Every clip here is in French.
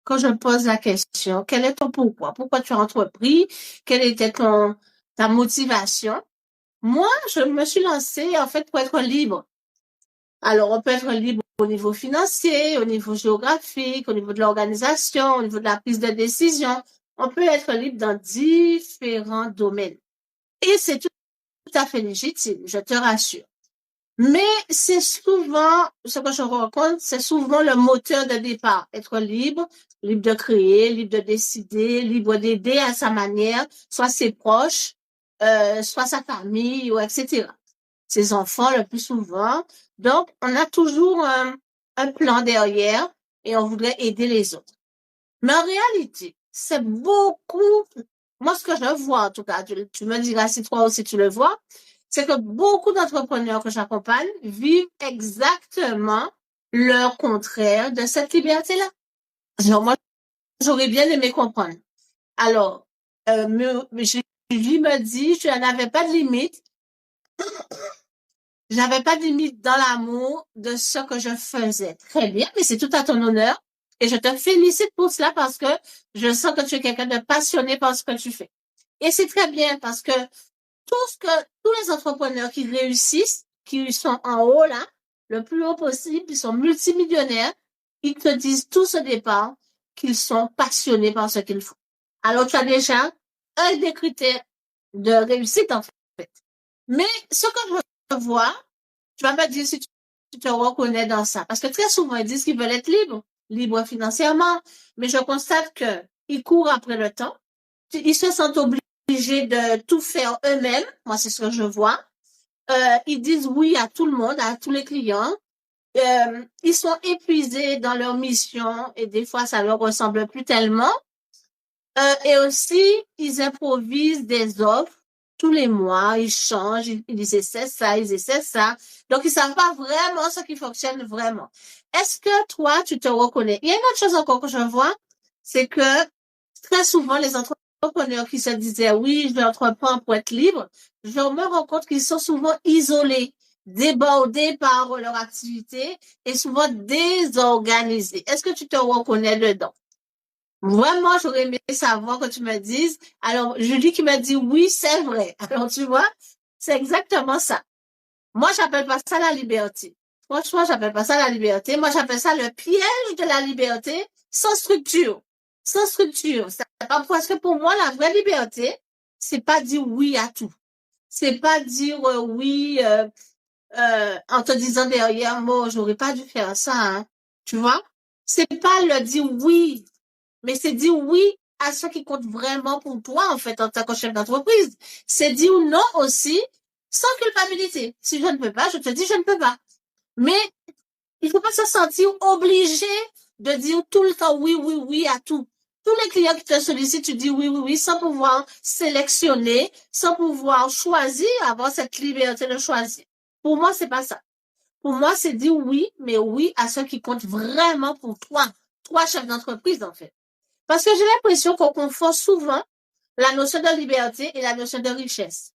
quand je pose la question, quel est ton pourquoi? Pourquoi tu as entrepris? Quelle était ta motivation? Moi, je me suis lancée, en fait, pour être libre. Alors, on peut être libre au niveau financier, au niveau géographique, au niveau de l'organisation, au niveau de la prise de décision. On peut être libre dans différents domaines. Et c'est tout à fait légitime, je te rassure. Mais c'est souvent, ce que je rencontre, c'est souvent le moteur de départ. Être libre, libre de créer, libre de décider, libre d'aider à sa manière, soit ses proches, soit sa famille, ou etc. Ses enfants le plus souvent. Donc, on a toujours un plan derrière et on voudrait aider les autres. Mais en réalité, c'est beaucoup, moi ce que je vois en tout cas, tu me diras si toi aussi tu le vois, c'est que beaucoup d'entrepreneurs que j'accompagne vivent exactement leur contraire de cette liberté-là. Alors moi, j'aurais bien aimé comprendre. Alors, Julie me dit, je n'avais pas de limite, j'avais pas de limite dans l'amour de ce que je faisais. Très bien, mais c'est tout à ton honneur. Et je te félicite pour cela parce que je sens que tu es quelqu'un de passionné par ce que tu fais. Et c'est très bien parce que tous les entrepreneurs qui réussissent, qui sont en haut là, le plus haut possible, ils sont multimillionnaires, ils te disent tous au départ qu'ils sont passionnés par ce qu'ils font. Alors tu as déjà un des critères de réussite en fait. Mais ce que je vois, tu vas me dire si tu te reconnais dans ça. Parce que très souvent, ils disent qu'ils veulent être libres, libres financièrement. Mais je constate qu'ils courent après le temps. Ils se sentent obligés de tout faire eux-mêmes. Moi, c'est ce que je vois. Ils disent oui à tout le monde, à tous les clients. Ils sont épuisés dans leur mission et des fois, ça leur ressemble plus tellement. Et aussi, ils improvisent des offres tous les mois, ils changent, ils essaient ça, ils essaient ça. Donc, ils savent pas vraiment ce qui fonctionne vraiment. Est-ce que toi, tu te reconnais? Il y a une autre chose encore que je vois, c'est que très souvent, les entrepreneurs qui se disaient, oui, je vais entreprendre pour être libre, je me rends compte qu'ils sont souvent isolés, débordés par leur activité et souvent désorganisés. Est-ce que tu te reconnais dedans? Vraiment, j'aurais aimé savoir que tu me dises. Alors, Julie qui m'a dit oui, c'est vrai. Alors, tu vois, c'est exactement ça. Moi, j'appelle pas ça la liberté. Franchement, j'appelle pas ça la liberté. Moi, j'appelle ça le piège de la liberté sans structure. Sans structure. C'est pas parce que pour moi, la vraie liberté, c'est pas dire oui à tout. C'est pas dire oui en te disant derrière moi, j'aurais pas dû faire ça. Hein. Tu vois? C'est pas le dire oui mais c'est dire oui à ce qui compte vraiment pour toi, en fait, en tant que chef d'entreprise. C'est dire non aussi, sans culpabilité. Si je ne peux pas, je te dis je ne peux pas. Mais il faut pas se sentir obligé de dire tout le temps oui, oui, oui à tout. Tous les clients qui te sollicitent, tu dis oui, oui, oui, sans pouvoir sélectionner, sans pouvoir choisir, avoir cette liberté de choisir. Pour moi, c'est pas ça. Pour moi, c'est dire oui, mais oui à ce qui compte vraiment pour toi. Toi, chef d'entreprise, en fait. Parce que j'ai l'impression qu'on confond souvent la notion de liberté et la notion de richesse.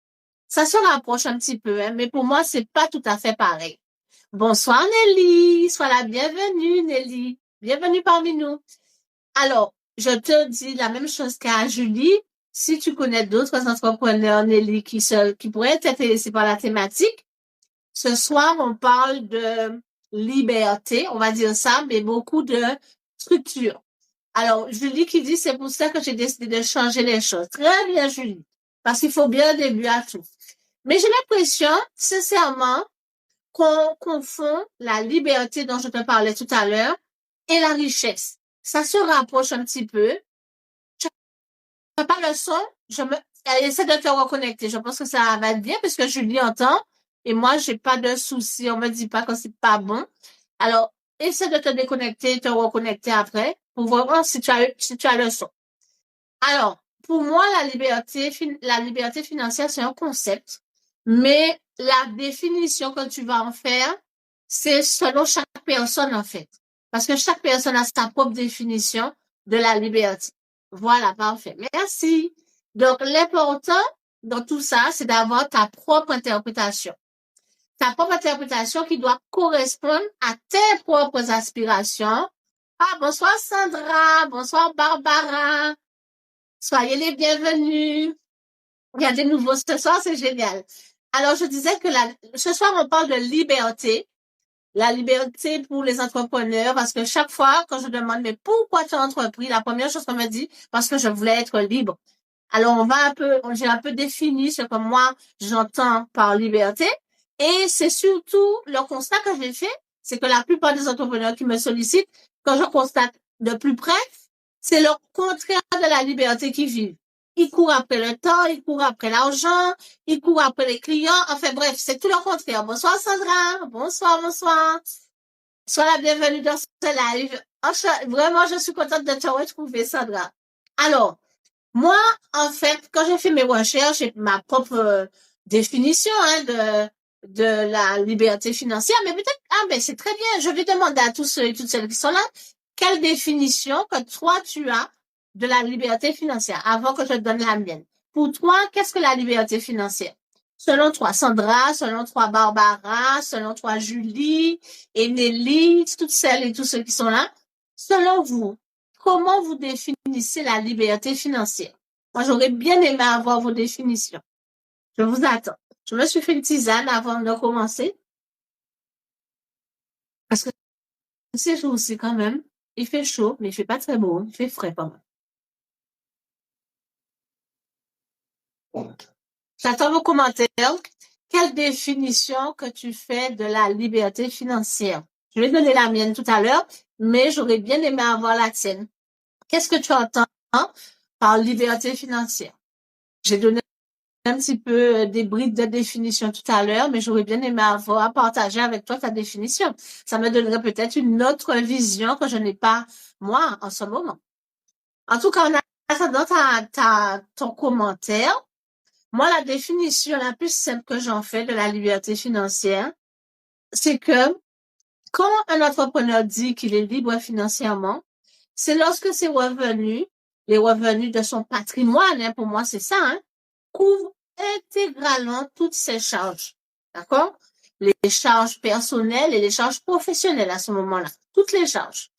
Ça se rapproche un petit peu, hein, mais pour moi, c'est pas tout à fait pareil. Bonsoir Nelly, sois la bienvenue Nelly, bienvenue parmi nous. Alors, je te dis la même chose qu'à Julie. Si tu connais d'autres entrepreneurs Nelly qui pourraient être intéressés par la thématique, ce soir on parle de liberté, on va dire ça, mais beaucoup de structure. Alors, Julie qui dit, c'est pour ça que j'ai décidé de changer les choses. Très bien, Julie. Parce qu'il faut bien un début à tout. Mais j'ai l'impression, sincèrement, qu'on confond la liberté dont je te parlais tout à l'heure et la richesse. Ça se rapproche un petit peu. Tu n'as pas le son? Essaie de te reconnecter. Je pense que ça va être bien parce que Julie entend et moi, j'ai pas de souci. On me dit pas que c'est pas bon. Alors, essaie de te déconnecter, te reconnecter après pour voir si tu as le son. Alors, pour moi, la liberté financière, c'est un concept, mais la définition que tu vas en faire, c'est selon chaque personne, en fait. Parce que chaque personne a sa propre définition de la liberté. Voilà, parfait. Merci. Donc, l'important dans tout ça, c'est d'avoir ta propre interprétation. Ta propre interprétation qui doit correspondre à tes propres aspirations, Ah, bonsoir Sandra, bonsoir Barbara. Soyez les bienvenus. Il y a des nouveaux ce soir, c'est génial. Alors, je disais que ce soir, on parle de liberté. La liberté pour les entrepreneurs, parce que chaque fois, quand je demande, mais pourquoi tu as entrepris, la première chose qu'on me dit, parce que je voulais être libre. Alors, j'ai un peu défini ce que moi, j'entends par liberté. Et c'est surtout le constat que j'ai fait, c'est que la plupart des entrepreneurs qui me sollicitent, quand je constate de plus près, c'est le contraire de la liberté qu'ils vivent. Ils courent après le temps, ils courent après l'argent, ils courent après les clients. Enfin bref, c'est tout le contraire. Bonsoir Sandra, bonsoir, bonsoir. Sois la bienvenue dans ce live. Vraiment, je suis contente de te retrouver, Sandra. Alors, moi, en fait, quand j'ai fait mes recherches et ma propre définition de la liberté financière, mais peut-être, ah, ben c'est très bien. Je vais demander à tous ceux et toutes celles qui sont là, quelle définition que toi tu as de la liberté financière avant que je te donne la mienne. Pour toi, qu'est-ce que la liberté financière? Selon toi, Sandra, selon toi, Barbara, selon toi, Julie, et Nelly, toutes celles et tous ceux qui sont là, selon vous, comment vous définissez la liberté financière? Moi, j'aurais bien aimé avoir vos définitions. Je vous attends. Je me suis fait une tisane avant de commencer, parce que c'est chaud aussi quand même. Il fait chaud, mais il fait pas très beau. Il fait frais quand même. J'attends vos commentaires. Quelle définition que tu fais de la liberté financière? Je vais donner la mienne tout à l'heure, mais j'aurais bien aimé avoir la tienne. Qu'est-ce que tu entends par liberté financière? J'ai donné un petit peu des brides de définition tout à l'heure, mais j'aurais bien aimé avoir partager avec toi ta définition. Ça me donnerait peut-être une autre vision que je n'ai pas, moi, en ce moment. En tout cas, en attendant ton commentaire, moi, la définition la plus simple que j'en fais de la liberté financière, c'est que quand un entrepreneur dit qu'il est libre financièrement, c'est lorsque ses revenus, les revenus de son patrimoine, hein, pour moi, c'est ça, hein, couvrent intégralement toutes ses charges. D'accord? Les charges personnelles et les charges professionnelles à ce moment-là. Toutes les charges.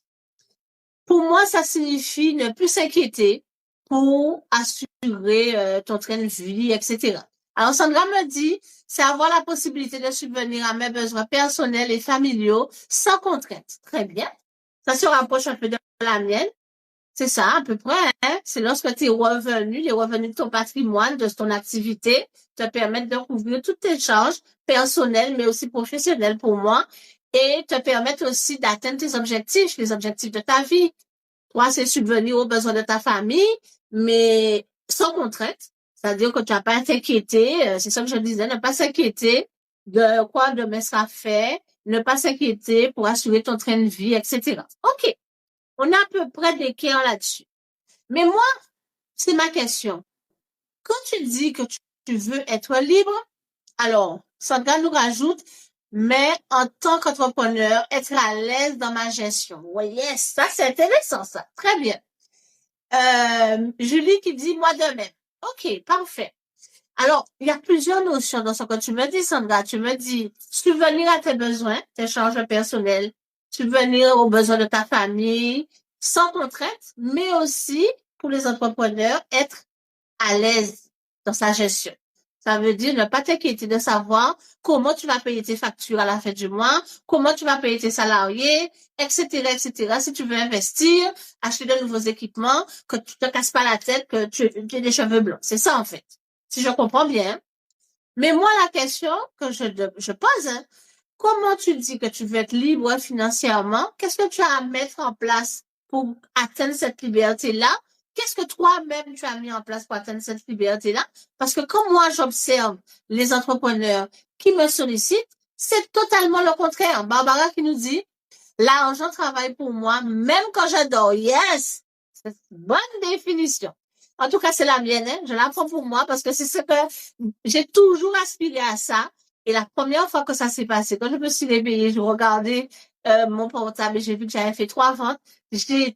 Pour moi, ça signifie ne plus s'inquiéter pour assurer ton train de vie, etc. Alors, Sandra me dit, c'est avoir la possibilité de subvenir à mes besoins personnels et familiaux sans contrainte. Très bien. Ça se rapproche un peu de la mienne. C'est ça, à peu près, hein. C'est lorsque tes revenus, les revenus de ton patrimoine, de ton activité, te permettent de couvrir toutes tes charges personnelles, mais aussi professionnelles pour moi, et te permettent aussi d'atteindre tes objectifs, les objectifs de ta vie. Toi, c'est subvenir aux besoins de ta famille, mais sans contrainte. C'est-à-dire que tu n'as pas à t'inquiéter, c'est ça que je disais, ne pas s'inquiéter de quoi demain sera fait, ne pas s'inquiéter pour assurer ton train de vie, etc. OK. On a à peu près des clairs là-dessus. Mais moi, c'est ma question. Quand tu dis que tu veux être libre, alors, Sandra nous rajoute, mais en tant qu'entrepreneur, être à l'aise dans ma gestion. Oui, yes, ça c'est intéressant, ça. Très bien. Julie qui dit moi de même. OK, parfait. Alors, il y a plusieurs notions dans ce que tu me dis, Sandra. Tu me dis subvenir à tes besoins, tes charges personnelles, subvenir aux besoins de ta famille, sans contrainte, mais aussi pour les entrepreneurs, être à l'aise dans sa gestion. Ça veut dire ne pas t'inquiéter de savoir comment tu vas payer tes factures à la fin du mois, comment tu vas payer tes salariés, etc., etc. Si tu veux investir, acheter de nouveaux équipements, que tu te casses pas la tête, que tu aies des cheveux blancs. C'est ça, en fait. Si je comprends bien. Mais moi, la question que je pose, hein, comment tu dis que tu veux être libre financièrement? Qu'est-ce que tu as à mettre en place pour atteindre cette liberté-là? Qu'est-ce que toi-même tu as mis en place pour atteindre cette liberté-là? Parce que quand moi j'observe les entrepreneurs qui me sollicitent, c'est totalement le contraire. Barbara qui nous dit, l'argent travaille pour moi même quand j'adore. Yes! C'est une bonne définition. En tout cas, c'est la mienne, hein. Je la prends pour moi parce que c'est ce que j'ai toujours aspiré à ça. Et la première fois que ça s'est passé, quand je me suis réveillée, je regardais mon portable et j'ai vu que j'avais fait 3 ventes. J'étais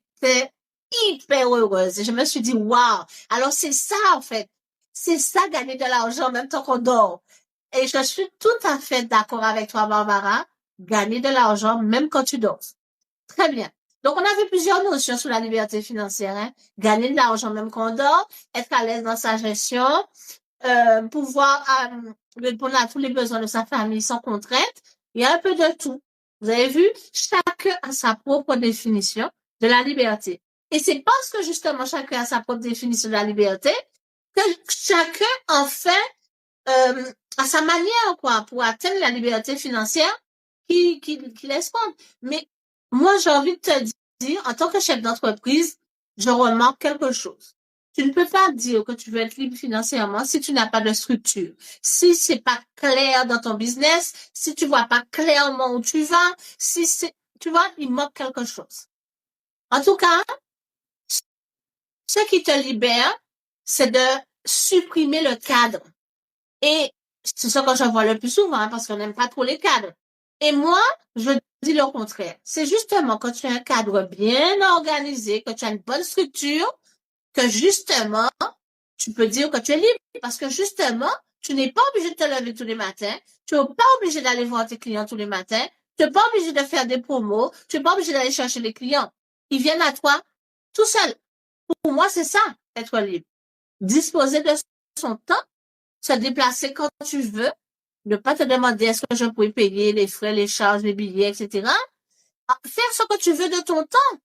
hyper heureuse. Et je me suis dit, waouh! Alors c'est ça, en fait. C'est ça, gagner de l'argent en même temps qu'on dort. Et je suis tout à fait d'accord avec toi, Barbara. Gagner de l'argent même quand tu dors. Très bien. Donc, on a vu plusieurs notions sur la liberté financière, hein. Gagner de l'argent même qu'on dort, être à l'aise dans sa gestion, pouvoir répondre à tous les besoins de sa famille sans contrainte. Il y a un peu de tout. Vous avez vu, chacun a sa propre définition de la liberté. Et c'est parce que justement chacun a sa propre définition de la liberté que chacun en fait à sa manière, quoi, pour atteindre la liberté financière qui laisse compte. Mais moi, j'ai envie de te dire, en tant que chef d'entreprise, je remarque quelque chose. Tu ne peux pas dire que tu veux être libre financièrement si tu n'as pas de structure. Si c'est pas clair dans ton business, si tu vois pas clairement où tu vas, si c'est, tu vois, il manque quelque chose. En tout cas, ce qui te libère, c'est de supprimer le cadre. Et c'est ça que je vois le plus souvent, hein, parce qu'on n'aime pas trop les cadres. Et moi, je dis le contraire. C'est justement quand tu as un cadre bien organisé, que tu as une bonne structure, que justement, tu peux dire que tu es libre. Parce que justement, tu n'es pas obligé de te lever tous les matins. Tu n'es pas obligé d'aller voir tes clients tous les matins. Tu n'es pas obligé de faire des promos. Tu n'es pas obligé d'aller chercher les clients. Ils viennent à toi tout seul. Pour moi, c'est ça, être libre. Disposer de son temps, se déplacer quand tu veux, ne pas te demander est-ce que je peux payer les frais, les charges, les billets, etc. Faire ce que tu veux de ton temps.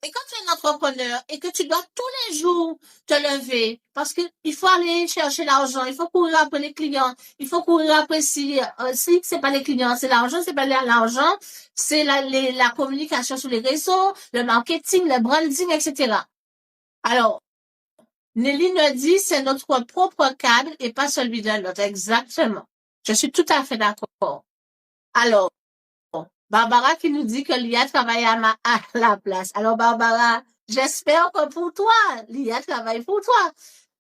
Et quand tu es un entrepreneur et que tu dois tous les jours te lever, parce qu'il faut aller chercher l'argent, il faut courir après les clients, il faut courir après si c'est pas les clients, c'est l'argent, c'est pas l'argent, c'est la communication sur les réseaux, le marketing, le branding, etc. Alors, Nelly nous dit c'est notre propre cadre et pas celui d'un autre. Exactement. Je suis tout à fait d'accord. Alors, Barbara qui nous dit que l'IA travaille à la place. Alors, Barbara, j'espère que pour toi, l'IA travaille pour toi.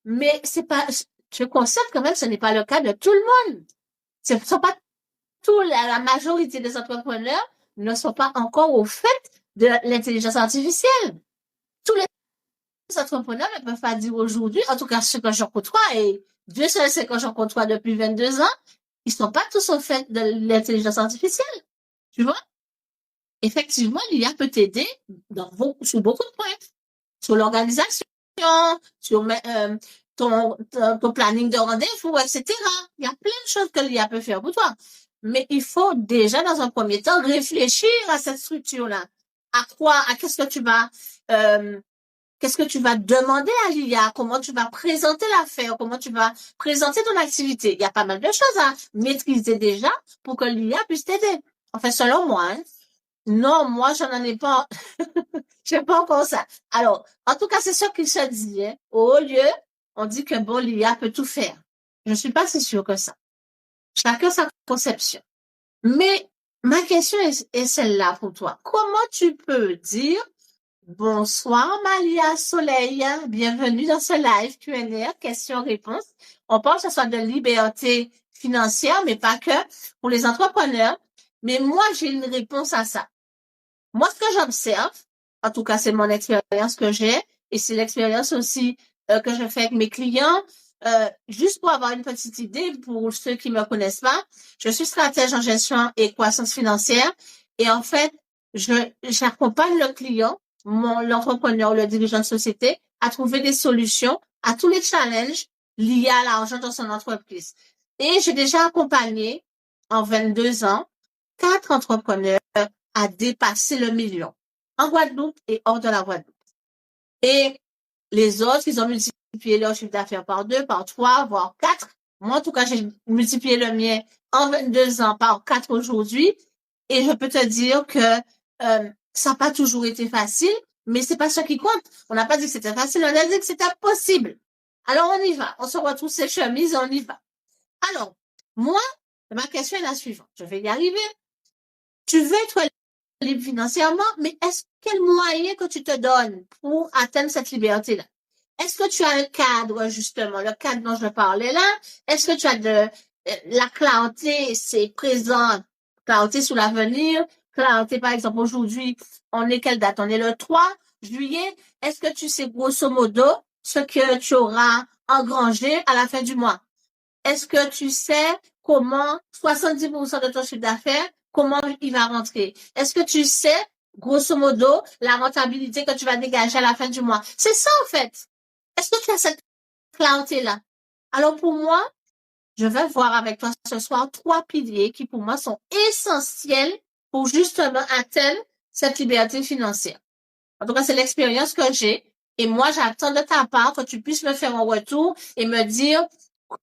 Mais c'est pas, je constate quand même, ce n'est pas le cas de tout le monde. Ce ne sont pas tous, la majorité des entrepreneurs ne sont pas encore au fait de l'intelligence artificielle. Tous les entrepreneurs ne peuvent pas dire aujourd'hui, en tout cas ceux que j'en côtoie, et Dieu seul sait que j'en côtoie depuis 22 ans, ils sont pas tous au fait de l'intelligence artificielle. Tu vois? Effectivement, l'IA peut t'aider sur beaucoup de points. Sur l'organisation, sur ton planning de rendez-vous, etc. Il y a plein de choses que l'IA peut faire pour toi. Mais il faut déjà, dans un premier temps, réfléchir à cette structure-là. À quoi, à qu'est-ce que tu vas demander à l'IA? Comment tu vas présenter l'affaire? Comment tu vas présenter ton activité? Il y a pas mal de choses à maîtriser déjà pour que l'IA puisse t'aider. Enfin, selon moi, hein. Non, moi, je n'en ai pas, j'ai pas encore ça. Alors, en tout cas, c'est ce qu'il se dit, hein. Au lieu, on dit que bon, l'IA peut tout faire. Je suis pas si sûre que ça. Chacun sa conception. Mais ma question est celle-là pour toi. Comment tu peux dire bonsoir Malia Soleil, bienvenue dans ce live Q&A, questions-réponses. On pense que ce soit de liberté financière, mais pas que pour les entrepreneurs. Mais moi, j'ai une réponse à ça. Moi, ce que j'observe, en tout cas, c'est mon expérience que j'ai, et c'est l'expérience aussi que je fais avec mes clients. Juste pour avoir une petite idée, pour ceux qui me connaissent pas, je suis stratège en gestion et croissance financière, et en fait, j'accompagne le client, l'entrepreneur, le dirigeant de société, à trouver des solutions à tous les challenges liés à l'argent dans son entreprise. Et j'ai déjà accompagné, en 22 ans, 4 entrepreneurs à dépasser le million en Guadeloupe et hors de la Guadeloupe. Et les autres, ils ont multiplié leur chiffre d'affaires par 2, par 3, voire 4. Moi, en tout cas, j'ai multiplié le mien en 22 ans par 4 aujourd'hui. Et je peux te dire que ça n'a pas toujours été facile, mais c'est pas ça qui compte. On n'a pas dit que c'était facile, on a dit que c'était possible. Alors, on y va. On se retrouve ses chemises, on y va. Alors, moi, ma question est la suivante. Je vais y arriver. Tu veux être libre financièrement, mais quel moyen que tu te donnes pour atteindre cette liberté-là? Est-ce que tu as un cadre, justement, le cadre dont je parlais là? Est-ce que tu as la clarté, c'est présent, clarté sur l'avenir, clarté, par exemple, aujourd'hui, on est quelle date? On est le 3 juillet. Est-ce que tu sais, grosso modo, ce que tu auras engrangé à la fin du mois? Est-ce que tu sais comment 70% de ton chiffre d'affaires, comment il va rentrer? Est-ce que tu sais grosso modo, la rentabilité que tu vas dégager à la fin du mois. C'est ça, en fait. Est-ce que tu as cette clarté-là? Alors, pour moi, je vais voir avec toi ce soir 3 piliers qui, pour moi, sont essentiels pour justement atteindre cette liberté financière. En tout cas, c'est l'expérience que j'ai. Et moi, j'attends de ta part que tu puisses me faire un retour et me dire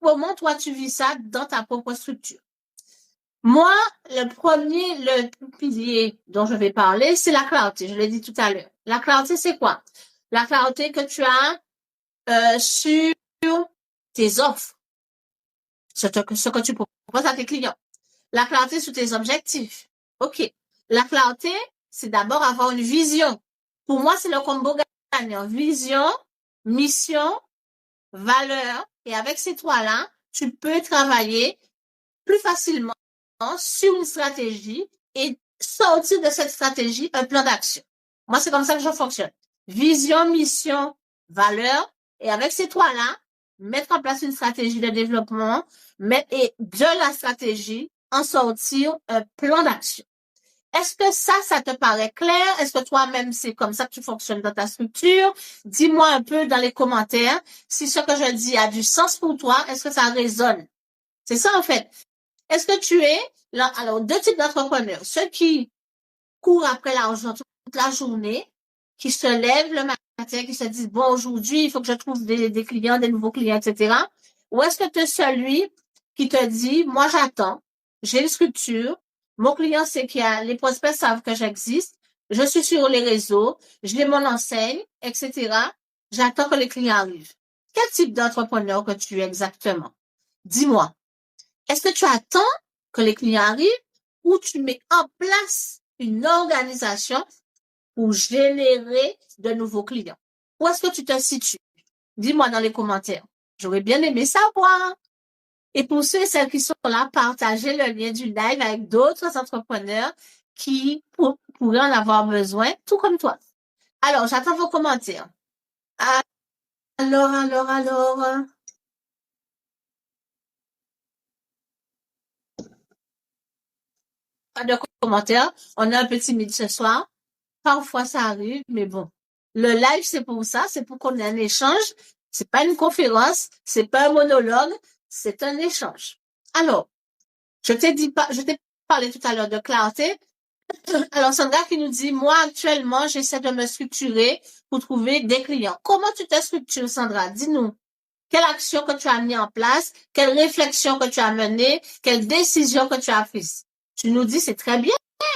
comment toi tu vis ça dans ta propre structure. Moi, le pilier dont je vais parler, c'est la clarté. Je l'ai dit tout à l'heure. La clarté, c'est quoi? La clarté que tu as sur tes offres, ce que tu proposes à tes clients. La clarté sur tes objectifs. OK. La clarté, c'est d'abord avoir une vision. Pour moi, c'est le combo gagnant. Vision, mission, valeur. Et avec ces trois-là, tu peux travailler plus facilement sur une stratégie et sortir de cette stratégie un plan d'action. Moi, c'est comme ça que je fonctionne. Vision, mission, valeur. Et avec ces trois-là, mettre en place une stratégie de développement et de la stratégie, en sortir un plan d'action. Est-ce que ça te paraît clair? Est-ce que toi-même, c'est comme ça que tu fonctionnes dans ta structure? Dis-moi un peu dans les commentaires si ce que je dis a du sens pour toi. Est-ce que ça résonne? C'est ça, en fait. Est-ce que tu es là? Alors, deux types d'entrepreneurs. Ceux qui courent après l'argent toute la journée, qui se lèvent le matin, qui se disent, bon, aujourd'hui, il faut que je trouve des clients, des nouveaux clients, etc. Ou est-ce que tu es celui qui te dit, moi, j'attends, j'ai une structure, mon client sait qu'il y a, les prospects savent que j'existe, je suis sur les réseaux, j'ai mon enseigne, etc. J'attends que les clients arrivent. Quel type d'entrepreneur que tu es exactement? Dis-moi. Est-ce que tu attends que les clients arrivent ou tu mets en place une organisation pour générer de nouveaux clients? Où est-ce que tu te situes? Dis-moi dans les commentaires. J'aurais bien aimé savoir. Et pour ceux et celles qui sont là, partagez le lien du live avec d'autres entrepreneurs qui pourraient en avoir besoin, tout comme toi. Alors, j'attends vos commentaires. Alors. Pas de commentaires. On est un peu timide ce soir. Parfois, ça arrive, mais bon. Le live, c'est pour ça, c'est pour qu'on ait un échange. C'est pas une conférence, c'est pas un monologue, c'est un échange. Alors, je t'ai parlé tout à l'heure de clarté. Alors, Sandra qui nous dit, moi, actuellement, j'essaie de me structurer pour trouver des clients. Comment tu te structures, Sandra? Dis-nous. Quelle action que tu as mis en place? Quelle réflexion que tu as menée? Quelle décision que tu as prise? Tu nous dis, c'est très bien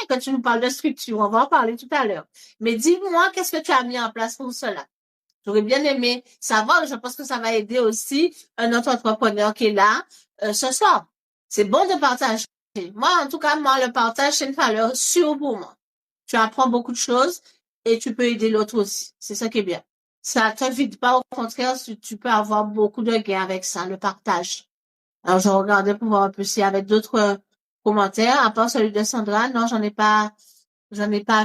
que tu nous parles de structure. On va en parler tout à l'heure. Mais dis-moi, qu'est-ce que tu as mis en place pour cela? J'aurais bien aimé savoir. Je pense que ça va aider aussi un autre entrepreneur qui est là ce soir. C'est bon de partager. Moi, en tout cas, le partage, c'est une valeur sûre pour moi. Tu apprends beaucoup de choses et tu peux aider l'autre aussi. C'est ça qui est bien. Ça te vide pas. Au contraire, tu peux avoir beaucoup de gains avec ça, le partage. Alors, je regardais pour voir un peu s'il y avait d'autres commentaires, à part celui de Sandra. Non, j'en ai pas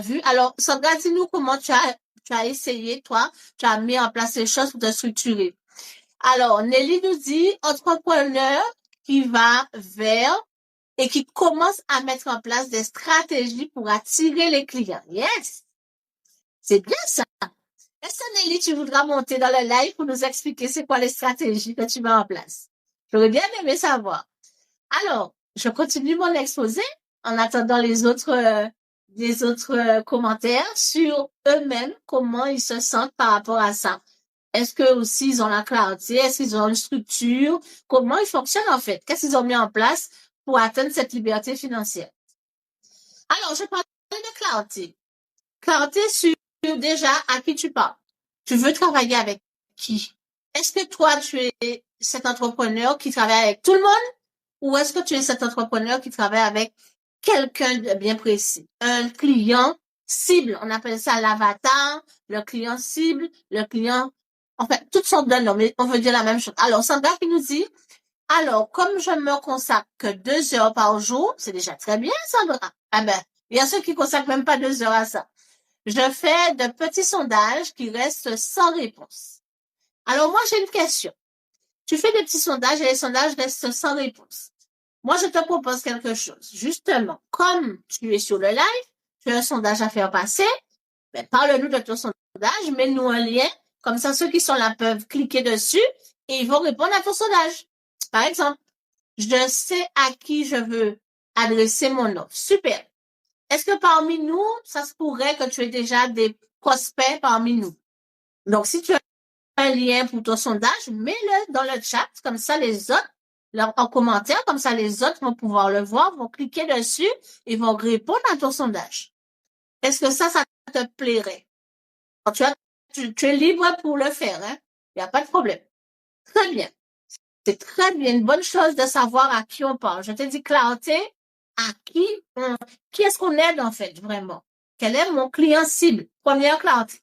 vu. Alors, Sandra, dis-nous comment tu as essayé, toi, tu as mis en place les choses pour te structurer. Alors, Nelly nous dit, entrepreneur qui va vers et qui commence à mettre en place des stratégies pour attirer les clients. Yes! C'est bien ça. Est-ce que Nelly, tu voudras monter dans le live pour nous expliquer c'est quoi les stratégies que tu mets en place? J'aurais bien aimé savoir. Alors, je continue mon exposé en attendant les autres commentaires sur eux-mêmes, comment ils se sentent par rapport à ça. Est-ce que aussi ils ont la clarté? Est-ce qu'ils ont une structure? Comment ils fonctionnent en fait? Qu'est-ce qu'ils ont mis en place pour atteindre cette liberté financière? Alors, je parle de clarté. Clarté sur déjà à qui tu parles. Tu veux travailler avec qui? Est-ce que toi, tu es cet entrepreneur qui travaille avec tout le monde? Ou est-ce que tu es cet entrepreneur qui travaille avec quelqu'un de bien précis? Un client cible. On appelle ça l'avatar, le client cible, le client, en fait, toutes sortes de noms, mais on veut dire la même chose. Alors, Sandra qui nous dit, alors, comme je me consacre que 2 heures par jour, c'est déjà très bien, Sandra. Ah ben, il y a ceux qui consacrent même pas 2 heures à ça. Je fais de petits sondages qui restent sans réponse. Alors, moi, j'ai une question. Tu fais des petits sondages et les sondages restent sans réponse. Moi, je te propose quelque chose. Justement, comme tu es sur le live, tu as un sondage à faire passer, ben, parle-nous de ton sondage, mets-nous un lien, comme ça ceux qui sont là peuvent cliquer dessus et ils vont répondre à ton sondage. Par exemple, je sais à qui je veux adresser mon offre. Super. Est-ce que parmi nous, ça se pourrait que tu aies déjà des prospects parmi nous? Donc, si tu as un lien pour ton sondage, mets-le dans le chat, comme ça les autres, en commentaire, comme ça les autres vont pouvoir le voir, vont cliquer dessus et vont répondre à ton sondage. Est-ce que ça te plairait? Alors, tu es libre pour le faire, hein? Il n'y a pas de problème. Très bien. C'est très bien, une bonne chose de savoir à qui on parle. Je te dis clarté, à qui est-ce qu'on aide en fait, vraiment? Quel est mon client cible? Première clarté.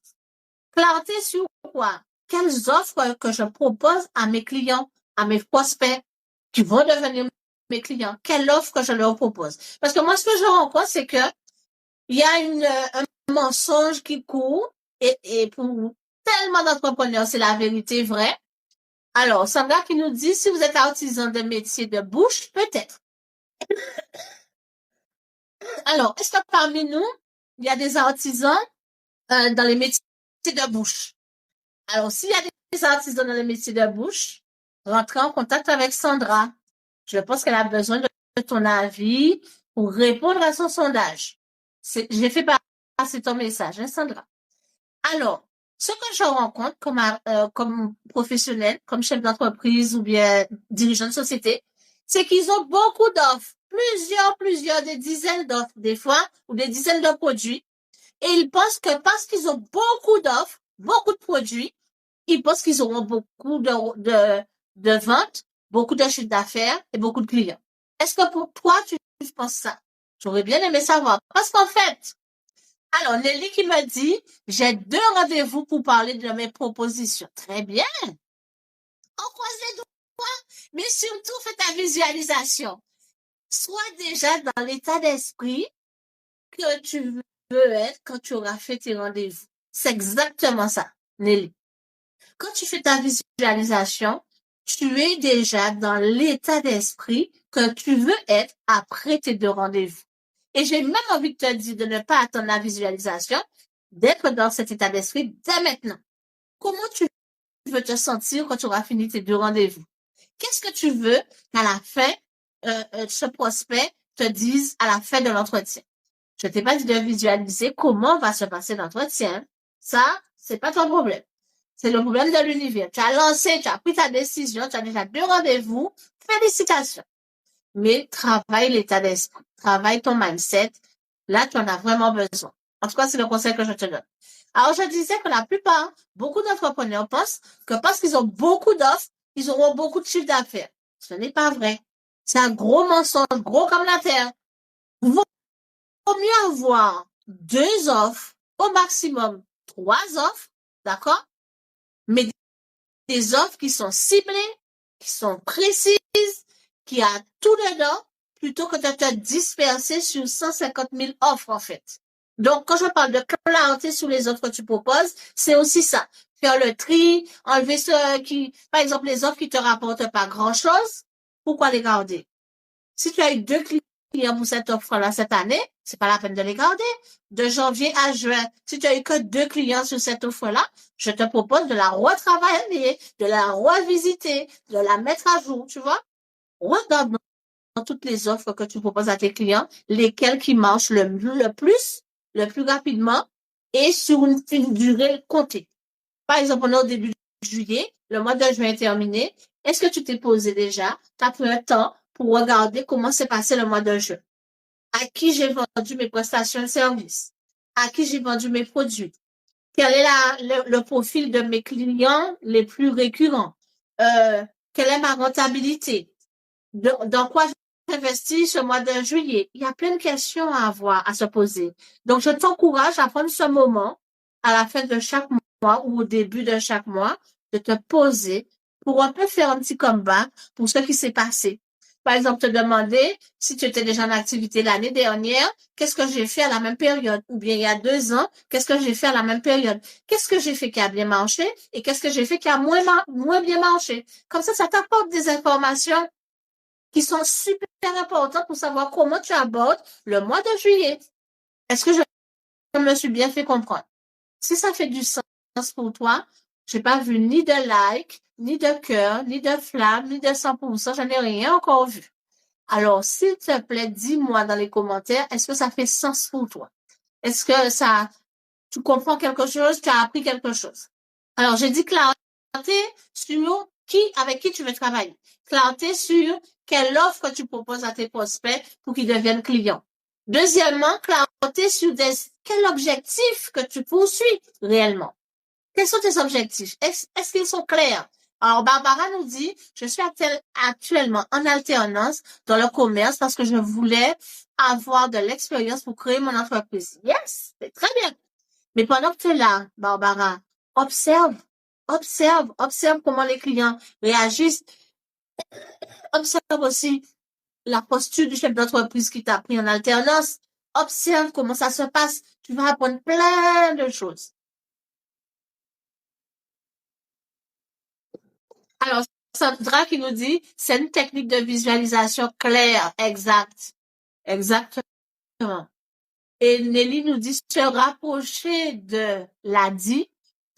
Clarté sur quoi? Quelles offres que je propose à mes clients, à mes prospects qui vont devenir mes clients? Quelle offre que je leur propose? Parce que moi, ce que je rencontre, c'est que il y a un mensonge qui court et pour tellement d'entrepreneurs, c'est la vérité vraie. Alors, Sandra qui nous dit, si vous êtes artisan de métier de bouche, peut-être. Alors, est-ce que parmi nous, il y a des artisans dans les métiers de bouche? Alors, s'il y a des artisans dans les métiers de bouche, rentrez en contact avec Sandra. Je pense qu'elle a besoin de ton avis pour répondre à son sondage. J'ai fait passer ton message, hein, Sandra. Alors, ce que je rencontre comme professionnel, comme chef d'entreprise ou bien dirigeant de société, c'est qu'ils ont beaucoup d'offres, plusieurs, des dizaines d'offres des fois, ou des dizaines de produits, et ils pensent que parce qu'ils ont beaucoup d'offres, beaucoup de produits, ils pensent qu'ils auront beaucoup de ventes, beaucoup de chiffre d'affaires et beaucoup de clients. Est-ce que pour toi, tu penses ça? J'aurais bien aimé savoir. Parce qu'en fait, alors, Nelly qui me dit, j'ai 2 rendez-vous pour parler de mes propositions. Très bien. On croise les doigts, mais surtout fais ta visualisation. Sois déjà dans l'état d'esprit que tu veux être quand tu auras fait tes rendez-vous. C'est exactement ça, Nelly. Quand tu fais ta visualisation, tu es déjà dans l'état d'esprit que tu veux être après tes 2 rendez-vous. Et j'ai même envie de te dire de ne pas attendre la visualisation, d'être dans cet état d'esprit dès maintenant. Comment tu veux te sentir quand tu auras fini tes 2 rendez-vous? Qu'est-ce que tu veux qu'à la fin, ce prospect te dise à la fin de l'entretien? Je t'ai pas dit de visualiser comment va se passer l'entretien. Ça, c'est pas ton problème. C'est le problème de l'univers. Tu as lancé, tu as pris ta décision, tu as déjà 2 rendez-vous. Félicitations. Mais travaille l'état d'esprit, travaille ton mindset. Là, tu en as vraiment besoin. En tout cas, c'est le conseil que je te donne. Alors, je disais que la plupart, beaucoup d'entrepreneurs pensent que parce qu'ils ont beaucoup d'offres, ils auront beaucoup de chiffre d'affaires. Ce n'est pas vrai. C'est un gros mensonge, gros comme la terre. Vaut mieux avoir 2 offres, au maximum 3 offres, d'accord? Mais des offres qui sont ciblées, qui sont précises, qui a tout dedans, plutôt que de te disperser sur 150 000 offres, en fait. Donc, quand je parle de clarté sur les offres que tu proposes, c'est aussi ça. Faire le tri, enlever ceux qui, par exemple, les offres qui te rapportent pas grand-chose, pourquoi les garder? Si tu as eu 2 clients pour cette offre-là cette année, c'est pas la peine de les garder. De janvier à juin, si tu as eu que 2 clients sur cette offre-là, je te propose de la retravailler, de la revisiter, de la mettre à jour, tu vois. Regarde dans toutes les offres que tu proposes à tes clients, lesquelles qui marchent le plus rapidement et sur une durée comptée. Par exemple, on est au début de juillet, le mois de juin est terminé. Est-ce que tu t'es posé déjà, tu as pris un temps pour regarder comment s'est passé le mois de juin? À qui j'ai vendu mes prestations de services? À qui j'ai vendu mes produits? Quel est le profil de mes clients les plus récurrents? Quelle est ma rentabilité? Dans quoi j'investis ce mois de juillet? Il y a plein de questions à avoir, à se poser. Donc, je t'encourage à prendre ce moment à la fin de chaque mois ou au début de chaque mois de te poser pour un peu faire un petit comeback pour ce qui s'est passé. Par exemple, te demander si tu étais déjà en activité l'année dernière, qu'est-ce que j'ai fait à la même période? Ou bien il y a 2 ans, qu'est-ce que j'ai fait à la même période? Qu'est-ce que j'ai fait qui a bien marché et qu'est-ce que j'ai fait qui a moins bien marché? Comme ça t'apporte des informations qui sont super importantes pour savoir comment tu abordes le mois de juillet. Est-ce que je me suis bien fait comprendre? Si ça fait du sens pour toi, j'ai pas vu ni de like, ni de cœur, ni de flamme, ni de 100%, j'en ai rien encore vu. Alors, s'il te plaît, dis-moi dans les commentaires, est-ce que ça fait sens pour toi? Est-ce que tu comprends quelque chose, tu as appris quelque chose? Alors, j'ai dit clarté sur avec qui tu veux travailler. Clarté sur quelle offre tu proposes à tes prospects pour qu'ils deviennent clients. Deuxièmement, clarté sur quel objectif que tu poursuis réellement. Quels sont tes objectifs? Est-ce qu'ils sont clairs? Alors, Barbara nous dit, je suis actuellement en alternance dans le commerce parce que je voulais avoir de l'expérience pour créer mon entreprise. Yes, c'est très bien. Mais pendant que tu es là, Barbara, observe, observe comment les clients réagissent. Observe aussi la posture du chef d'entreprise qui t'a pris en alternance. Observe comment ça se passe. Tu vas apprendre plein de choses. Alors, Sandra qui nous dit, c'est une technique de visualisation claire, exact, exactement. Et Nelly nous dit se rapprocher de l'ADI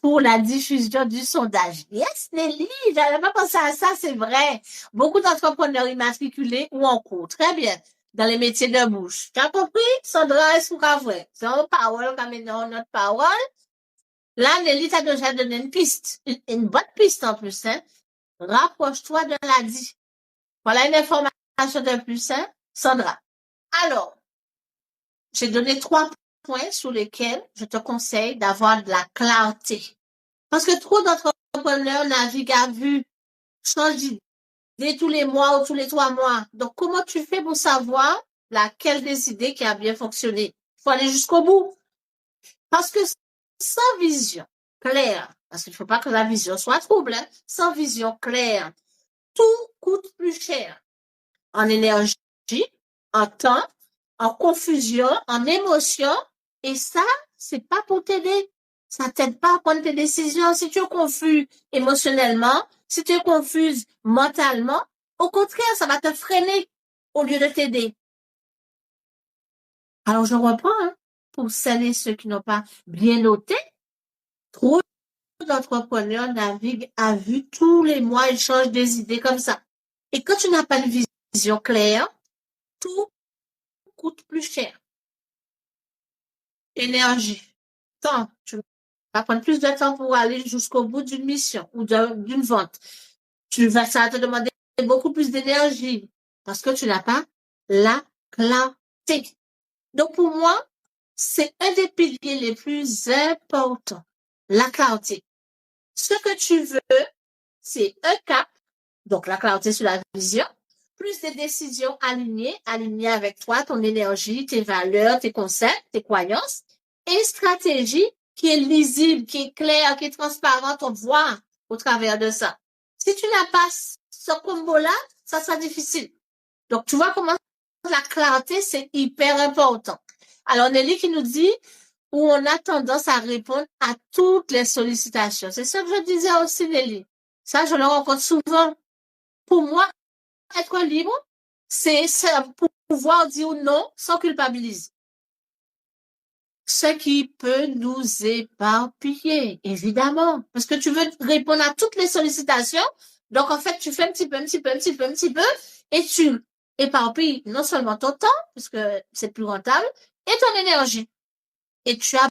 pour la diffusion du sondage. Yes, Nelly, j'avais pas pensé à ça, c'est vrai. Beaucoup d'entrepreneurs immatriculés ou en cours. Très bien. Dans les métiers de bouche. Tu as compris? Sandra, est-ce que vrai? C'est une parole, comme notre parole. Là, Nelly t'a déjà donné une piste. Une bonne piste en plus, hein. Rapproche-toi de l'ADI. Voilà une information de plus, hein, Sandra. Alors, j'ai donné 3 points sur lesquels je te conseille d'avoir de la clarté. Parce que trop d'entrepreneurs naviguent à vue, changent d'idée tous les mois ou tous les 3 mois. Donc, comment tu fais pour savoir laquelle des idées qui a bien fonctionné? Il faut aller jusqu'au bout. Parce que sans vision claire, parce qu'il ne faut pas que la vision soit trouble, hein, sans vision claire, tout coûte plus cher en énergie, en temps, en confusion, en émotion. Et ça, c'est pas pour t'aider. Ça t'aide pas à prendre tes décisions. Si tu es confus émotionnellement, si tu es confuse mentalement, au contraire, ça va te freiner au lieu de t'aider. Alors, je reprends, hein, pour celles et ceux qui n'ont pas bien noté, trop d'entrepreneurs naviguent à vue tous les mois, ils changent des idées comme ça. Et quand tu n'as pas une vision claire, tout coûte plus cher. Énergie, temps, tu vas prendre plus de temps pour aller jusqu'au bout d'une mission ou d'une vente. Ça va te demander beaucoup plus d'énergie parce que tu n'as pas la clarté. Donc, pour moi, c'est un des piliers les plus importants, la clarté. Ce que tu veux, c'est un cap, donc la clarté sur la vision, plus des décisions alignées avec toi, ton énergie, tes valeurs, tes concepts, tes croyances, et une stratégie qui est lisible, qui est claire, qui est transparente, on voit au travers de ça. Si tu n'as pas ce combo-là, ça sera difficile. Donc, tu vois comment la clarté, c'est hyper important. Alors, Nelly qui nous dit où on a tendance à répondre à toutes les sollicitations. C'est ce que je disais aussi, Nelly. Ça, je le rencontre souvent. Pour moi, être libre, c'est pouvoir dire non sans culpabiliser. Ce qui peut nous éparpiller, évidemment. Parce que tu veux répondre à toutes les sollicitations. Donc, en fait, tu fais un petit peu, et tu éparpilles non seulement ton temps, puisque c'est plus rentable, et ton énergie. Et tu as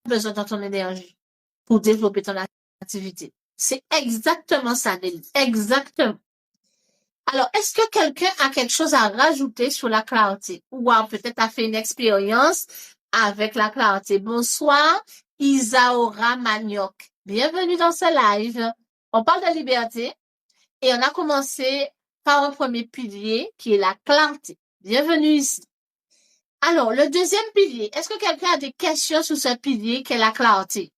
besoin de ton énergie pour développer ton activité. C'est exactement ça, Nelly. Exactement. Alors, est-ce que quelqu'un a quelque chose à rajouter sur la clarté? Ou peut-être a fait une expérience avec la clarté. Bonsoir, Isaora Manioc. Bienvenue dans ce live. On parle de liberté et on a commencé par un premier pilier qui est la clarté. Bienvenue ici. Alors, le deuxième pilier, est-ce que quelqu'un a des questions sur ce pilier qui est la clarté?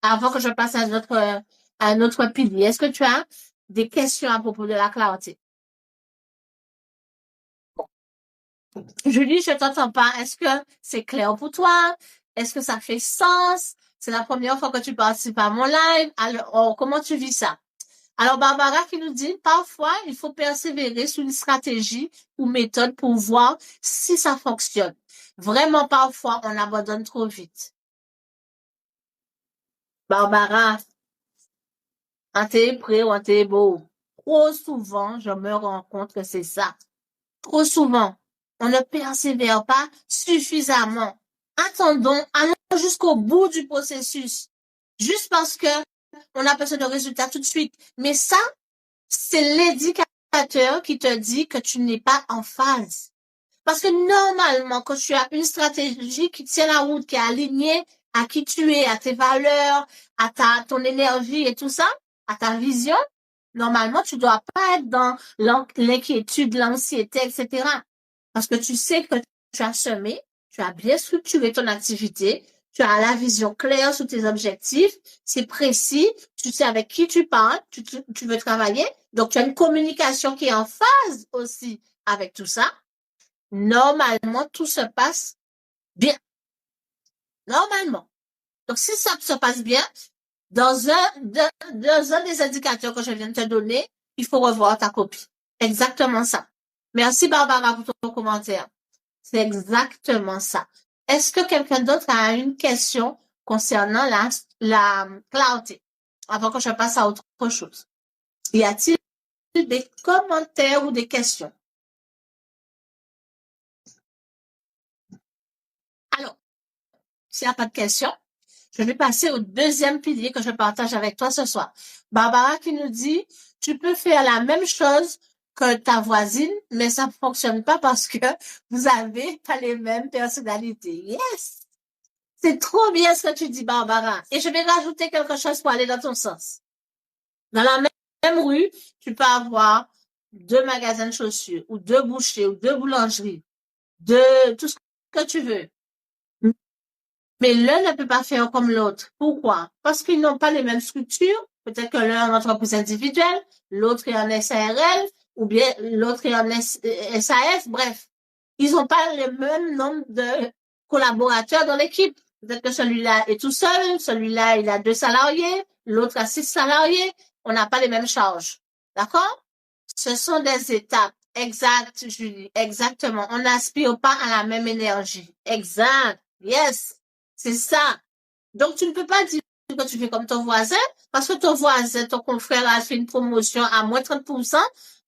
Avant que je passe à un autre pilier, est-ce que tu as des questions à propos de la clarté? Julie, je t'entends pas. Est-ce que c'est clair pour toi? Est-ce que ça fait sens? C'est la première fois que tu participes à mon live. Alors, comment tu vis ça? Alors, Barbara qui nous dit, parfois, il faut persévérer sur une stratégie ou méthode pour voir si ça fonctionne. Vraiment, parfois, on abandonne trop vite. Barbara, en t'es prêt ou en t'es beau. Trop souvent, je me rends compte que c'est ça. Trop souvent, on ne persévère pas suffisamment. Attendons, allons jusqu'au bout du processus. Juste parce que on a besoin de résultats tout de suite. Mais ça, c'est l'indicateur qui te dit que tu n'es pas en phase. Parce que normalement, quand tu as une stratégie qui tient la route, qui est alignée à qui tu es, à tes valeurs, à ton énergie et tout ça, à ta vision, normalement, tu dois pas être dans l'inquiétude, l'anxiété, etc. Parce que tu sais que tu as semé, tu as bien structuré ton activité, tu as la vision claire sur tes objectifs, c'est précis, tu sais avec qui tu parles, tu veux travailler, donc tu as une communication qui est en phase aussi avec tout ça. Normalement, tout se passe bien. Normalement. Donc, si ça se passe bien, dans un des indicateurs que je viens de te donner, il faut revoir ta copie. Exactement ça. Merci Barbara pour ton commentaire. C'est exactement ça. Est-ce que quelqu'un d'autre a une question concernant la clarté avant que je passe à autre chose? Y a-t-il des commentaires ou des questions? Alors, s'il n'y a pas de questions, je vais passer au deuxième pilier que je partage avec toi ce soir. Barbara qui nous dit, tu peux faire la même chose que ta voisine, mais ça ne fonctionne pas parce que vous avez pas les mêmes personnalités. Yes! C'est trop bien ce que tu dis, Barbara. Et je vais rajouter quelque chose pour aller dans ton sens. Dans la même rue, tu peux avoir deux magasins de chaussures, ou deux bouchers, ou deux boulangeries, tout ce que tu veux. Mais l'un ne peut pas faire comme l'autre. Pourquoi? Parce qu'ils n'ont pas les mêmes structures. Peut-être que l'un est en entreprise individuelle, l'autre est en SARL, ou bien l'autre est en SAS. Bref, ils n'ont pas le même nombre de collaborateurs dans l'équipe. Peut-être que celui-là est tout seul, celui-là il a 2 salariés, l'autre a 6 salariés. On n'a pas les mêmes charges. D'accord? Ce sont des étapes. Exact, Julie. Exactement. On n'aspire pas à la même énergie. Exact. Yes. C'est ça. Donc, tu ne peux pas dire que tu fais comme ton voisin, parce que ton voisin, ton confrère a fait une promotion à moins 30%,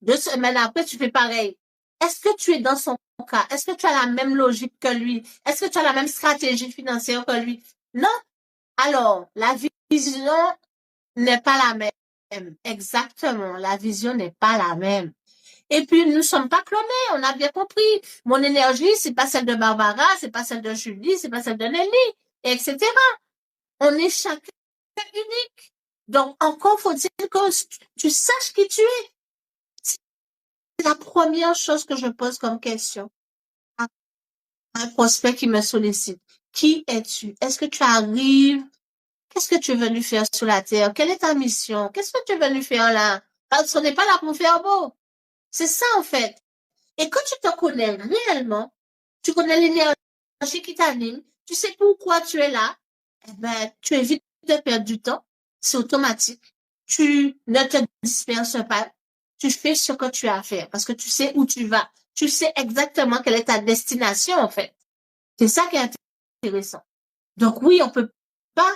2 semaines après, tu fais pareil. Est-ce que tu es dans son cas? Est-ce que tu as la même logique que lui? Est-ce que tu as la même stratégie financière que lui? Non. Alors, la vision n'est pas la même. Exactement. La vision n'est pas la même. Et puis, nous ne sommes pas clonés, on a bien compris. Mon énergie, c'est pas celle de Barbara, c'est pas celle de Julie, c'est pas celle de Nelly, etc. On est chacun unique. Donc, encore faut-il que tu saches qui tu es. C'est la première chose que je pose comme question à un prospect qui me sollicite. Qui es-tu? Est-ce que tu arrives? Qu'est-ce que tu es venu faire sur la terre? Quelle est ta mission? Qu'est-ce que tu es venu faire là? Parce qu'on n'est pas là pour faire beau. C'est ça, en fait. Et quand tu te connais réellement, tu connais l'énergie qui t'anime, tu sais pourquoi tu es là, eh ben, tu évites de perdre du temps, c'est automatique. Tu ne te disperses pas, tu fais ce que tu as à faire parce que tu sais où tu vas. Tu sais exactement quelle est ta destination, en fait. C'est ça qui est intéressant. Donc oui, on peut pas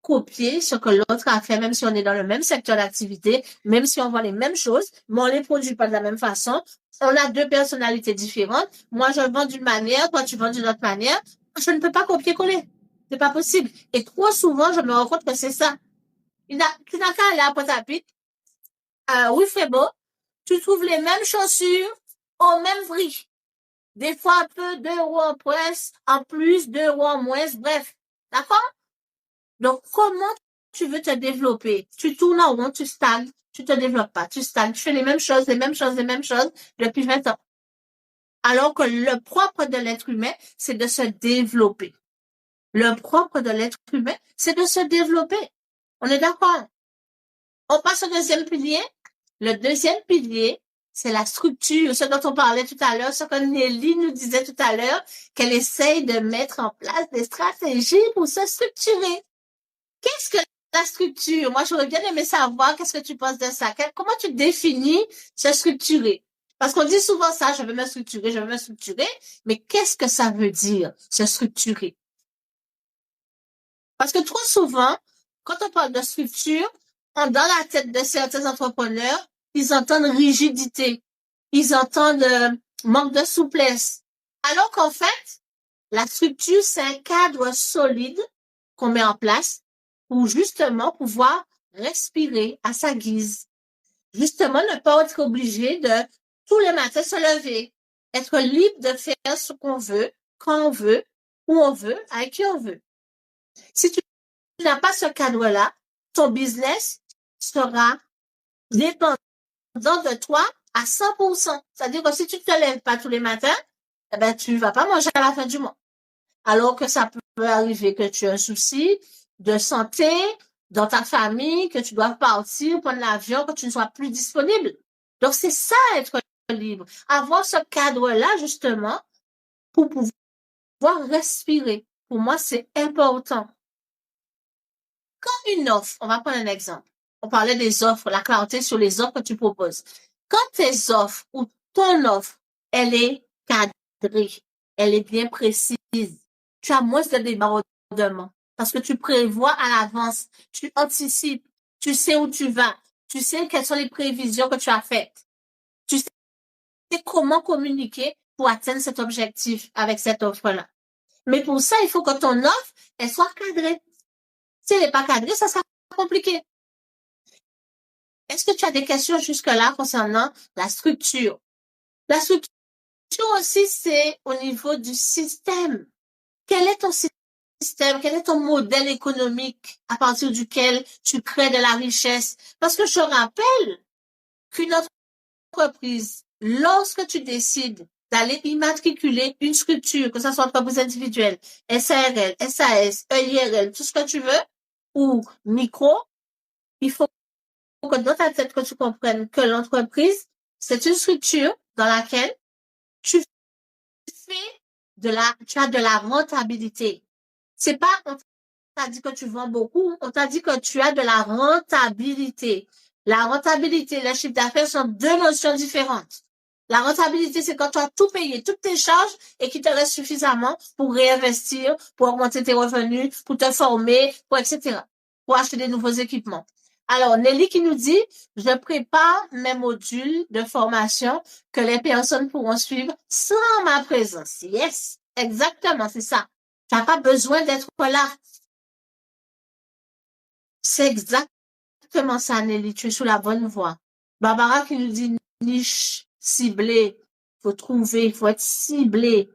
copier ce que l'autre a fait, même si on est dans le même secteur d'activité, même si on voit les mêmes choses, mais on les produit pas de la même façon. On a deux personnalités différentes. Moi, je vends d'une manière, toi, tu vends d'une autre manière. Je ne peux pas copier-coller. C'est pas possible. Et trop souvent, je me rends compte que c'est ça. Tu n'as qu'à aller à Pointe-à-Pitre, oui, beau. Tu trouves les mêmes chaussures au même prix. Des fois, un peu 2 € en plus, 2 € en moins, bref. D'accord? Donc, comment tu veux te développer? Tu tournes en rond, tu stagnes, tu te développes pas, tu stagnes, tu fais les mêmes choses, les mêmes choses, les mêmes choses depuis 20 ans. Alors que le propre de l'être humain, c'est de se développer. Le propre de l'être humain, c'est de se développer. On est d'accord? On passe au deuxième pilier. Le deuxième pilier, c'est la structure, ce dont on parlait tout à l'heure, ce que Nelly nous disait tout à l'heure, qu'elle essaye de mettre en place des stratégies pour se structurer. Qu'est-ce que la structure? Moi, j'aurais bien aimé savoir qu'est-ce que tu penses de ça. Comment tu définis se structurer? Parce qu'on dit souvent ça, je veux me structurer, mais qu'est-ce que ça veut dire, se structurer? Parce que trop souvent, quand on parle de structure, dans la tête de certains entrepreneurs, ils entendent rigidité, ils entendent manque de souplesse. Alors qu'en fait, la structure, c'est un cadre solide qu'on met en place pour justement pouvoir respirer à sa guise. Justement, ne pas être obligé de tous les matins se lever, être libre de faire ce qu'on veut, quand on veut, où on veut, avec qui on veut. Si tu n'as pas ce cadre-là, ton business sera dépendant de toi à 100%. C'est-à-dire que si tu ne te lèves pas tous les matins, eh ben, tu ne vas pas manger à la fin du mois. Alors que ça peut arriver que tu aies un souci de santé dans ta famille, que tu dois partir, prendre l'avion, que tu ne sois plus disponible. Donc, c'est ça, être libre. Avoir ce cadre-là, justement, pour pouvoir respirer. Pour moi, c'est important. Quand une offre, on va prendre un exemple. On parlait des offres, la clarté sur les offres que tu proposes. Quand tes offres ou ton offre, elle est cadrée, elle est bien précise, tu as moins de débordements parce que tu prévois à l'avance, tu anticipes, tu sais où tu vas, tu sais quelles sont les prévisions que tu as faites, tu sais comment communiquer pour atteindre cet objectif avec cette offre-là. Mais pour ça, il faut que ton offre, elle soit cadrée. Si elle n'est pas cadrée, ça sera compliqué. Est-ce que tu as des questions jusque-là concernant la structure? La structure aussi, c'est au niveau du système. Quel est ton système? Quel est ton modèle économique à partir duquel tu crées de la richesse? Parce que je rappelle qu'une entreprise, lorsque tu décides d'aller immatriculer une structure, que ce soit entreprise individuelle, SARL, SAS, EIRL, tout ce que tu veux, ou micro, il faut que dans ta tête que tu comprennes que l'entreprise, c'est une structure dans laquelle tu tu as de la rentabilité. C'est pas, on t'a dit que tu vends beaucoup, on t'a dit que tu as de la rentabilité. La rentabilité et le chiffre d'affaires sont deux notions différentes. La rentabilité, c'est quand tu as tout payé, toutes tes charges et qu'il te reste suffisamment pour réinvestir, pour augmenter tes revenus, pour te former, pour etc. Pour acheter des nouveaux équipements. Alors, Nelly qui nous dit, je prépare mes modules de formation que les personnes pourront suivre sans ma présence. Yes, exactement, c'est ça. Tu n'as pas besoin d'être là. C'est exactement ça, Nelly. Tu es sur la bonne voie. Barbara qui nous dit niche ciblée. Faut trouver, il faut être ciblé.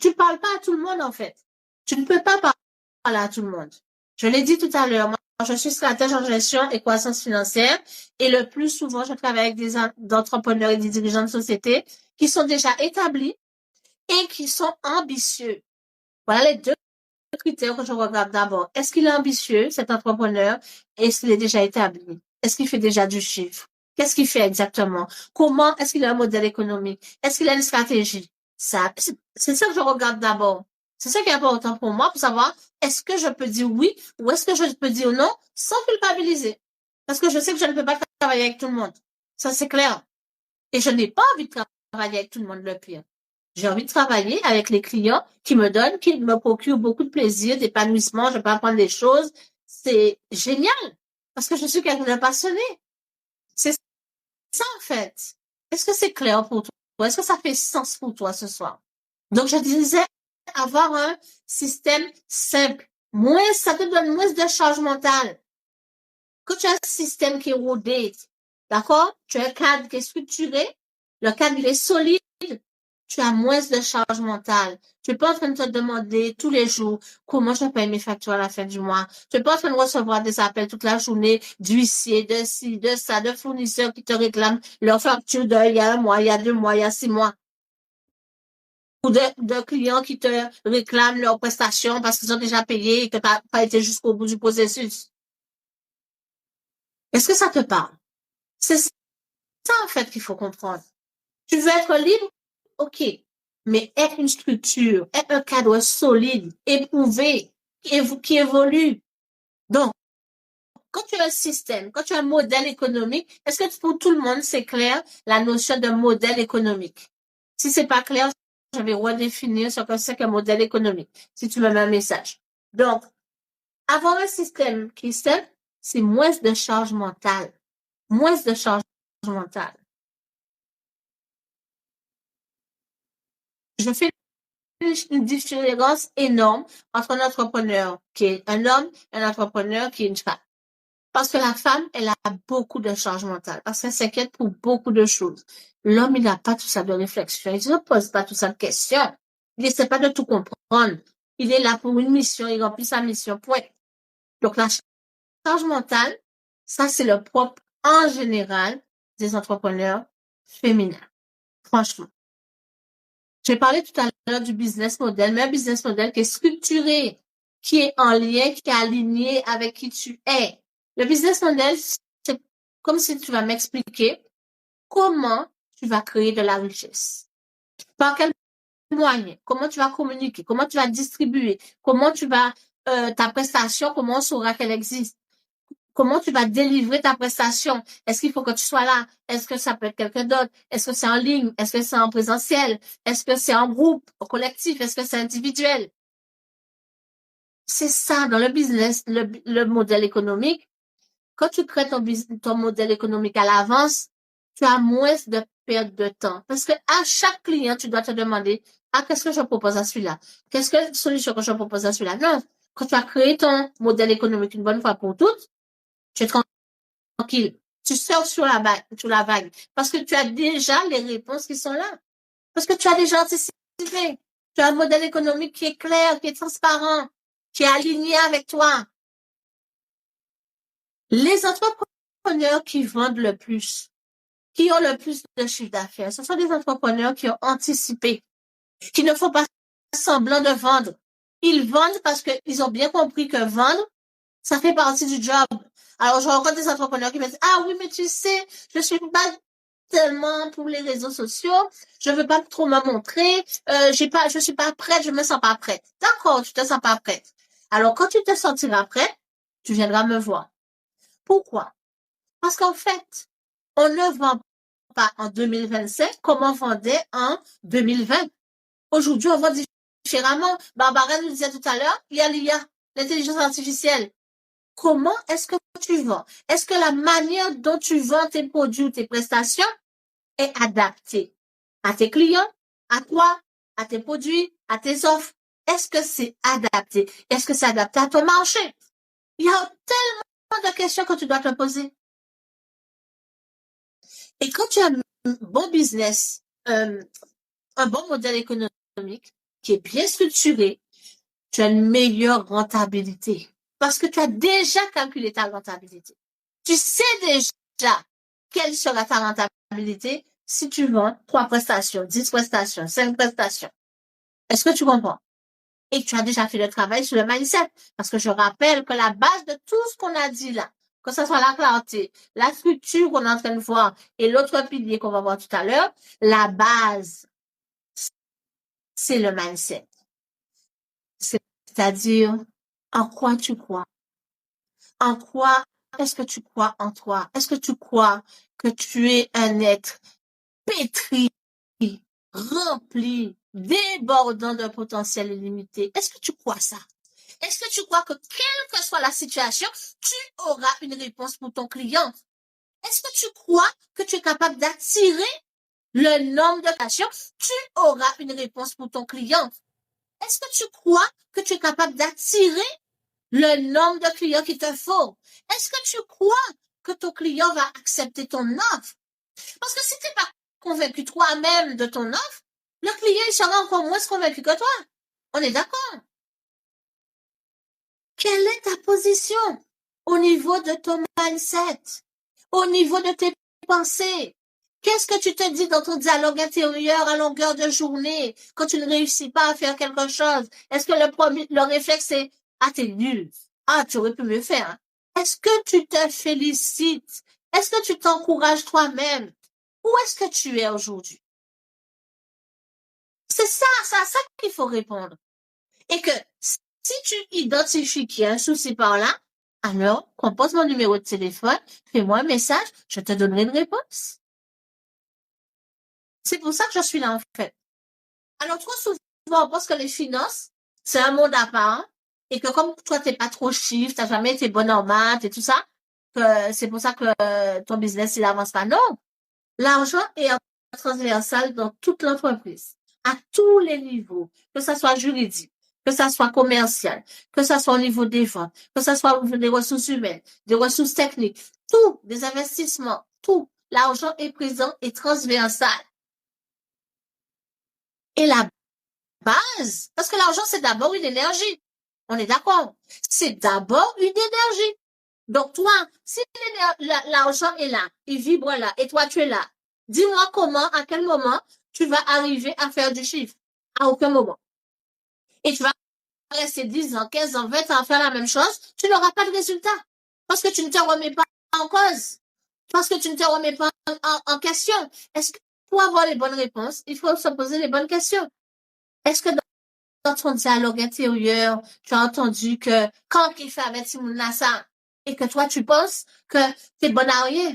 Tu parles pas à tout le monde, en fait. Tu ne peux pas parler à tout le monde. Je l'ai dit tout à l'heure. Moi, je suis stratège en gestion et croissance financière. Et le plus souvent, je travaille avec des entrepreneurs et des dirigeants de société qui sont déjà établis et qui sont ambitieux. Voilà les deux critères que je regarde d'abord. Est-ce qu'il est ambitieux, cet entrepreneur? Est-ce qu'il est déjà établi? Est-ce qu'il fait déjà du chiffre? Qu'est-ce qu'il fait exactement? Comment est-ce qu'il a un modèle économique? Est-ce qu'il a une stratégie? Ça, c'est ça que je regarde d'abord. C'est ça qui est important pour moi pour savoir est-ce que je peux dire oui ou est-ce que je peux dire non sans culpabiliser. Parce que je sais que je ne peux pas travailler avec tout le monde. Ça, c'est clair. Et je n'ai pas envie de travailler avec tout le monde le pire. J'ai envie de travailler avec les clients qui me donnent, qui me procurent beaucoup de plaisir, d'épanouissement, je peux apprendre des choses. C'est génial parce que je suis quelqu'un de passionné. C'est ça en fait. Est-ce que c'est clair pour toi? Est-ce que ça fait sens pour toi ce soir? Donc je disais avoir un système simple. Moins, ça te donne moins de charge mentale. Quand tu as un système qui est rodé, d'accord? Tu as un cadre qui est structuré, le cadre il est solide, tu as moins de charge mentale. Tu n'es pas en train de te demander tous les jours comment je paye mes factures à la fin du mois. Tu n'es pas en train de recevoir des appels toute la journée d'huissiers, de ci, de ça, de fournisseurs qui te réclament leurs factures d'il y a un mois, il y a 2 mois, il y a 6 mois. Ou de clients qui te réclament leurs prestations parce qu'ils ont déjà payé et que tu n'as pas été jusqu'au bout du processus. Est-ce que ça te parle? C'est ça, en fait, qu'il faut comprendre. Tu veux être libre? OK. Mais être une structure, être un cadre solide, éprouvé, qui évolue. Donc, quand tu as un système, quand tu as un modèle économique, est-ce que pour tout le monde, c'est clair la notion de modèle économique? Si c'est pas clair, je vais redéfinir ce que c'est qu'un modèle économique, si tu me mets un message. Donc, avoir un système qui est simple, c'est moins de charge mentale. Moins de charge mentale. Je fais une différence énorme entre un entrepreneur qui est un homme et un entrepreneur qui est une femme. Parce que la femme, elle a beaucoup de charge mentale, parce qu'elle s'inquiète pour beaucoup de choses. L'homme, il n'a pas tout ça de réflexion, il ne pose pas tout ça de questions. Il essaie pas de tout comprendre. Il est là pour une mission, il remplit sa mission, point. Donc la charge mentale, ça c'est le propre en général des entrepreneurs féminins. Franchement. J'ai parlé tout à l'heure du business model, mais un business model qui est structuré, qui est en lien, qui est aligné avec qui tu es. Le business model, c'est comme si tu vas m'expliquer comment tu vas créer de la richesse. Par quel moyen? Comment tu vas communiquer? Comment tu vas distribuer? Comment tu vas, ta prestation, comment on saura qu'elle existe? Comment tu vas délivrer ta prestation? Est-ce qu'il faut que tu sois là? Est-ce que ça peut être quelqu'un d'autre? Est-ce que c'est en ligne? Est-ce que c'est en présentiel? Est-ce que c'est en groupe, au collectif? Est-ce que c'est individuel? C'est ça, dans le business, le modèle économique. Quand tu crées ton modèle économique à l'avance, tu as moins de perte de temps. Parce que à chaque client, tu dois te demander, ah, qu'est-ce que je propose à celui-là? Qu'est-ce que la solution que je propose à celui-là? Non. Quand tu as créé ton modèle économique une bonne fois pour toutes, tu es tranquille. Tu sors sur la vague. Parce que tu as déjà les réponses qui sont là. Parce que tu as déjà anticipé. Tu as un modèle économique qui est clair, qui est transparent, qui est aligné avec toi. Les entrepreneurs qui vendent le plus, qui ont le plus de chiffre d'affaires, ce sont des entrepreneurs qui ont anticipé, qui ne font pas semblant de vendre. Ils vendent parce qu'ils ont bien compris que vendre, ça fait partie du job. Alors, je rencontre des entrepreneurs qui me disent, ah oui, mais tu sais, je suis pas tellement pour les réseaux sociaux, je veux pas trop me montrer, je suis pas prête, je me sens pas prête. D'accord, tu te sens pas prête. Alors, quand tu te sentiras prête, tu viendras me voir. Pourquoi? Parce qu'en fait, on ne vend pas en 2025 comme on vendait en 2020. Aujourd'hui, on vend différemment. Barbara nous disait tout à l'heure, il y a l'IA, l'intelligence artificielle. Comment est-ce que tu vends? Est-ce que la manière dont tu vends tes produits ou tes prestations est adaptée à tes clients, à toi, à tes produits, à tes offres? Est-ce que c'est adapté? Est-ce que c'est adapté à ton marché? Il y a tellement de questions que tu dois te poser. Et quand tu as un bon business, un bon modèle économique qui est bien structuré, tu as une meilleure rentabilité. Parce que tu as déjà calculé ta rentabilité. Tu sais déjà quelle sera ta rentabilité si tu vends 3 prestations, 10 prestations, 5 prestations. Est-ce que tu comprends? Et tu as déjà fait le travail sur le mindset. Parce que je rappelle que la base de tout ce qu'on a dit là, que ce soit la clarté, la structure qu'on est en train de voir et l'autre pilier qu'on va voir tout à l'heure, la base, c'est le mindset. C'est-à-dire, en quoi tu crois? En quoi est-ce que tu crois en toi? Est-ce que tu crois que tu es un être pétri, rempli, débordant d'un potentiel illimité? Est-ce que tu crois ça? Est-ce que tu crois que quelle que soit la situation, tu auras une réponse pour ton client? Est-ce que tu crois que tu es capable d'attirer le nombre de patients? Tu auras une réponse pour ton client. Est-ce que tu crois que tu es capable d'attirer le nombre de clients qu'il te faut? Est-ce que tu crois que ton client va accepter ton offre? Parce que si tu n'es pas convaincu toi-même de ton offre, le client il sera encore moins convaincu que toi. On est d'accord? Quelle est ta position au niveau de ton mindset, au niveau de tes pensées? Qu'est-ce que tu te dis dans ton dialogue intérieur à longueur de journée quand tu ne réussis pas à faire quelque chose? Est-ce que le réflexe c'est, ah, t'es nul. Ah, tu aurais pu mieux faire. Est-ce que tu te félicites? Est-ce que tu t'encourages toi-même? Où est-ce que tu es aujourd'hui? C'est à ça qu'il faut répondre. Et que si tu identifies qu'il y a un souci par là, Alors, compose mon numéro de téléphone, fais-moi un message, je te donnerai une réponse. C'est pour ça que je suis là, en fait. Alors, trop souvent, on pense que les finances, c'est un monde à part, et que comme toi, t'es pas trop chiffre, t'as jamais été bonne en maths et tout ça, que c'est pour ça que ton business, il avance pas. Non. L'argent est transversal dans toute l'entreprise, à tous les niveaux, que ça soit juridique, que ça soit commercial, que ça soit au niveau des ventes, que ça soit au niveau des ressources humaines, des ressources techniques, tout, des investissements, tout. L'argent est présent et transversal. Et la base, parce que l'argent, c'est d'abord une énergie. On est d'accord? C'est d'abord une énergie. Donc, toi, si l'argent est là, il vibre là, et toi, tu es là, dis-moi comment, à quel moment, tu vas arriver à faire du chiffre. À aucun moment. Et tu vas rester 10 ans, 15 ans, 20 ans à faire la même chose, tu n'auras pas de résultat. Parce que tu ne te remets pas en cause. Parce que tu ne te remets pas en question. Est-ce que pour avoir les bonnes réponses, il faut se poser les bonnes questions? Est-ce que dans ton dialogue intérieur, tu as entendu que quand il fait avec Simon ça, et que toi, tu penses que tu es bon à rien,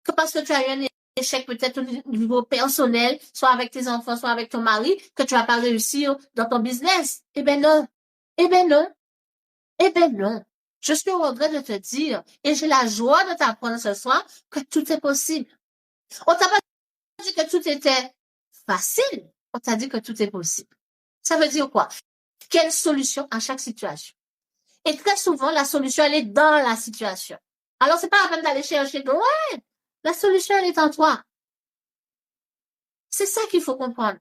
que parce que tu as eu un échec peut-être au niveau personnel, soit avec tes enfants, soit avec ton mari, que tu vas pas réussir dans ton business. Eh ben non. Eh ben non. Eh ben non. Je suis au regret de te dire, et j'ai la joie de t'apprendre ce soir, que tout est possible. On t'a pas dit que tout était facile. On t'a dit que tout est possible. Ça veut dire quoi? Quelle solution à chaque situation? Et très souvent, la solution, elle est dans la situation. Alors, c'est pas la peine d'aller chercher, ouais, la solution, elle est en toi. C'est ça qu'il faut comprendre.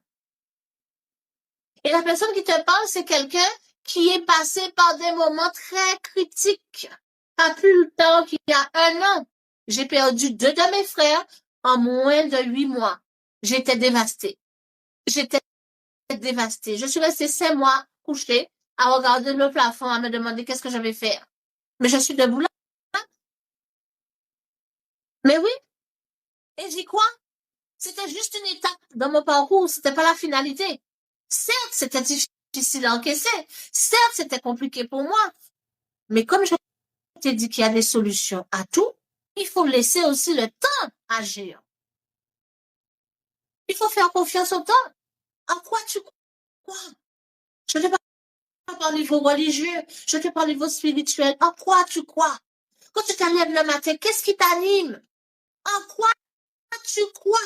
Et la personne qui te parle, c'est quelqu'un qui est passé par des moments très critiques. Pas plus le temps qu'il y a un an. J'ai perdu 2 de mes frères en moins de 8 mois. J'étais dévastée. J'étais dévastée. Je suis restée 5 mois couchée à regarder le plafond, à me demander qu'est-ce que je vais faire. Mais je suis debout là. Mais oui, et j'y crois. C'était juste une étape dans mon parcours, c'était pas la finalité. Certes, c'était difficile à encaisser. Certes, c'était compliqué pour moi. Mais comme je t'ai dit qu'il y a des solutions à tout, il faut laisser aussi le temps agir. Il faut faire confiance au temps. En quoi tu crois? Je ne te parle pas au niveau religieux, je te parle au niveau spirituel. En quoi tu crois? Quand tu t'enlèves le matin, qu'est-ce qui t'anime? En quoi tu crois?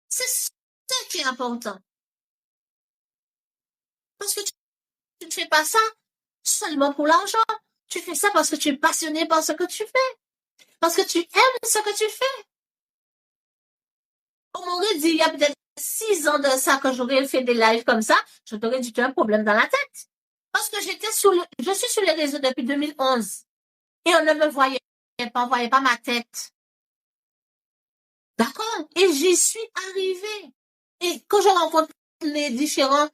C'est ça qui est important. Parce que tu ne fais pas ça seulement pour l'argent. Tu fais ça parce que tu es passionné par ce que tu fais. Parce que tu aimes ce que tu fais. On m'aurait dit il y a peut-être 6 ans de ça que j'aurais fait des lives comme ça, je t'aurais dit tu as un problème dans la tête. Parce que je suis sur les réseaux depuis 2011 et on ne me voyait pas, on voyait pas ma tête. D'accord? Et j'y suis arrivée. Et quand je rencontre les différents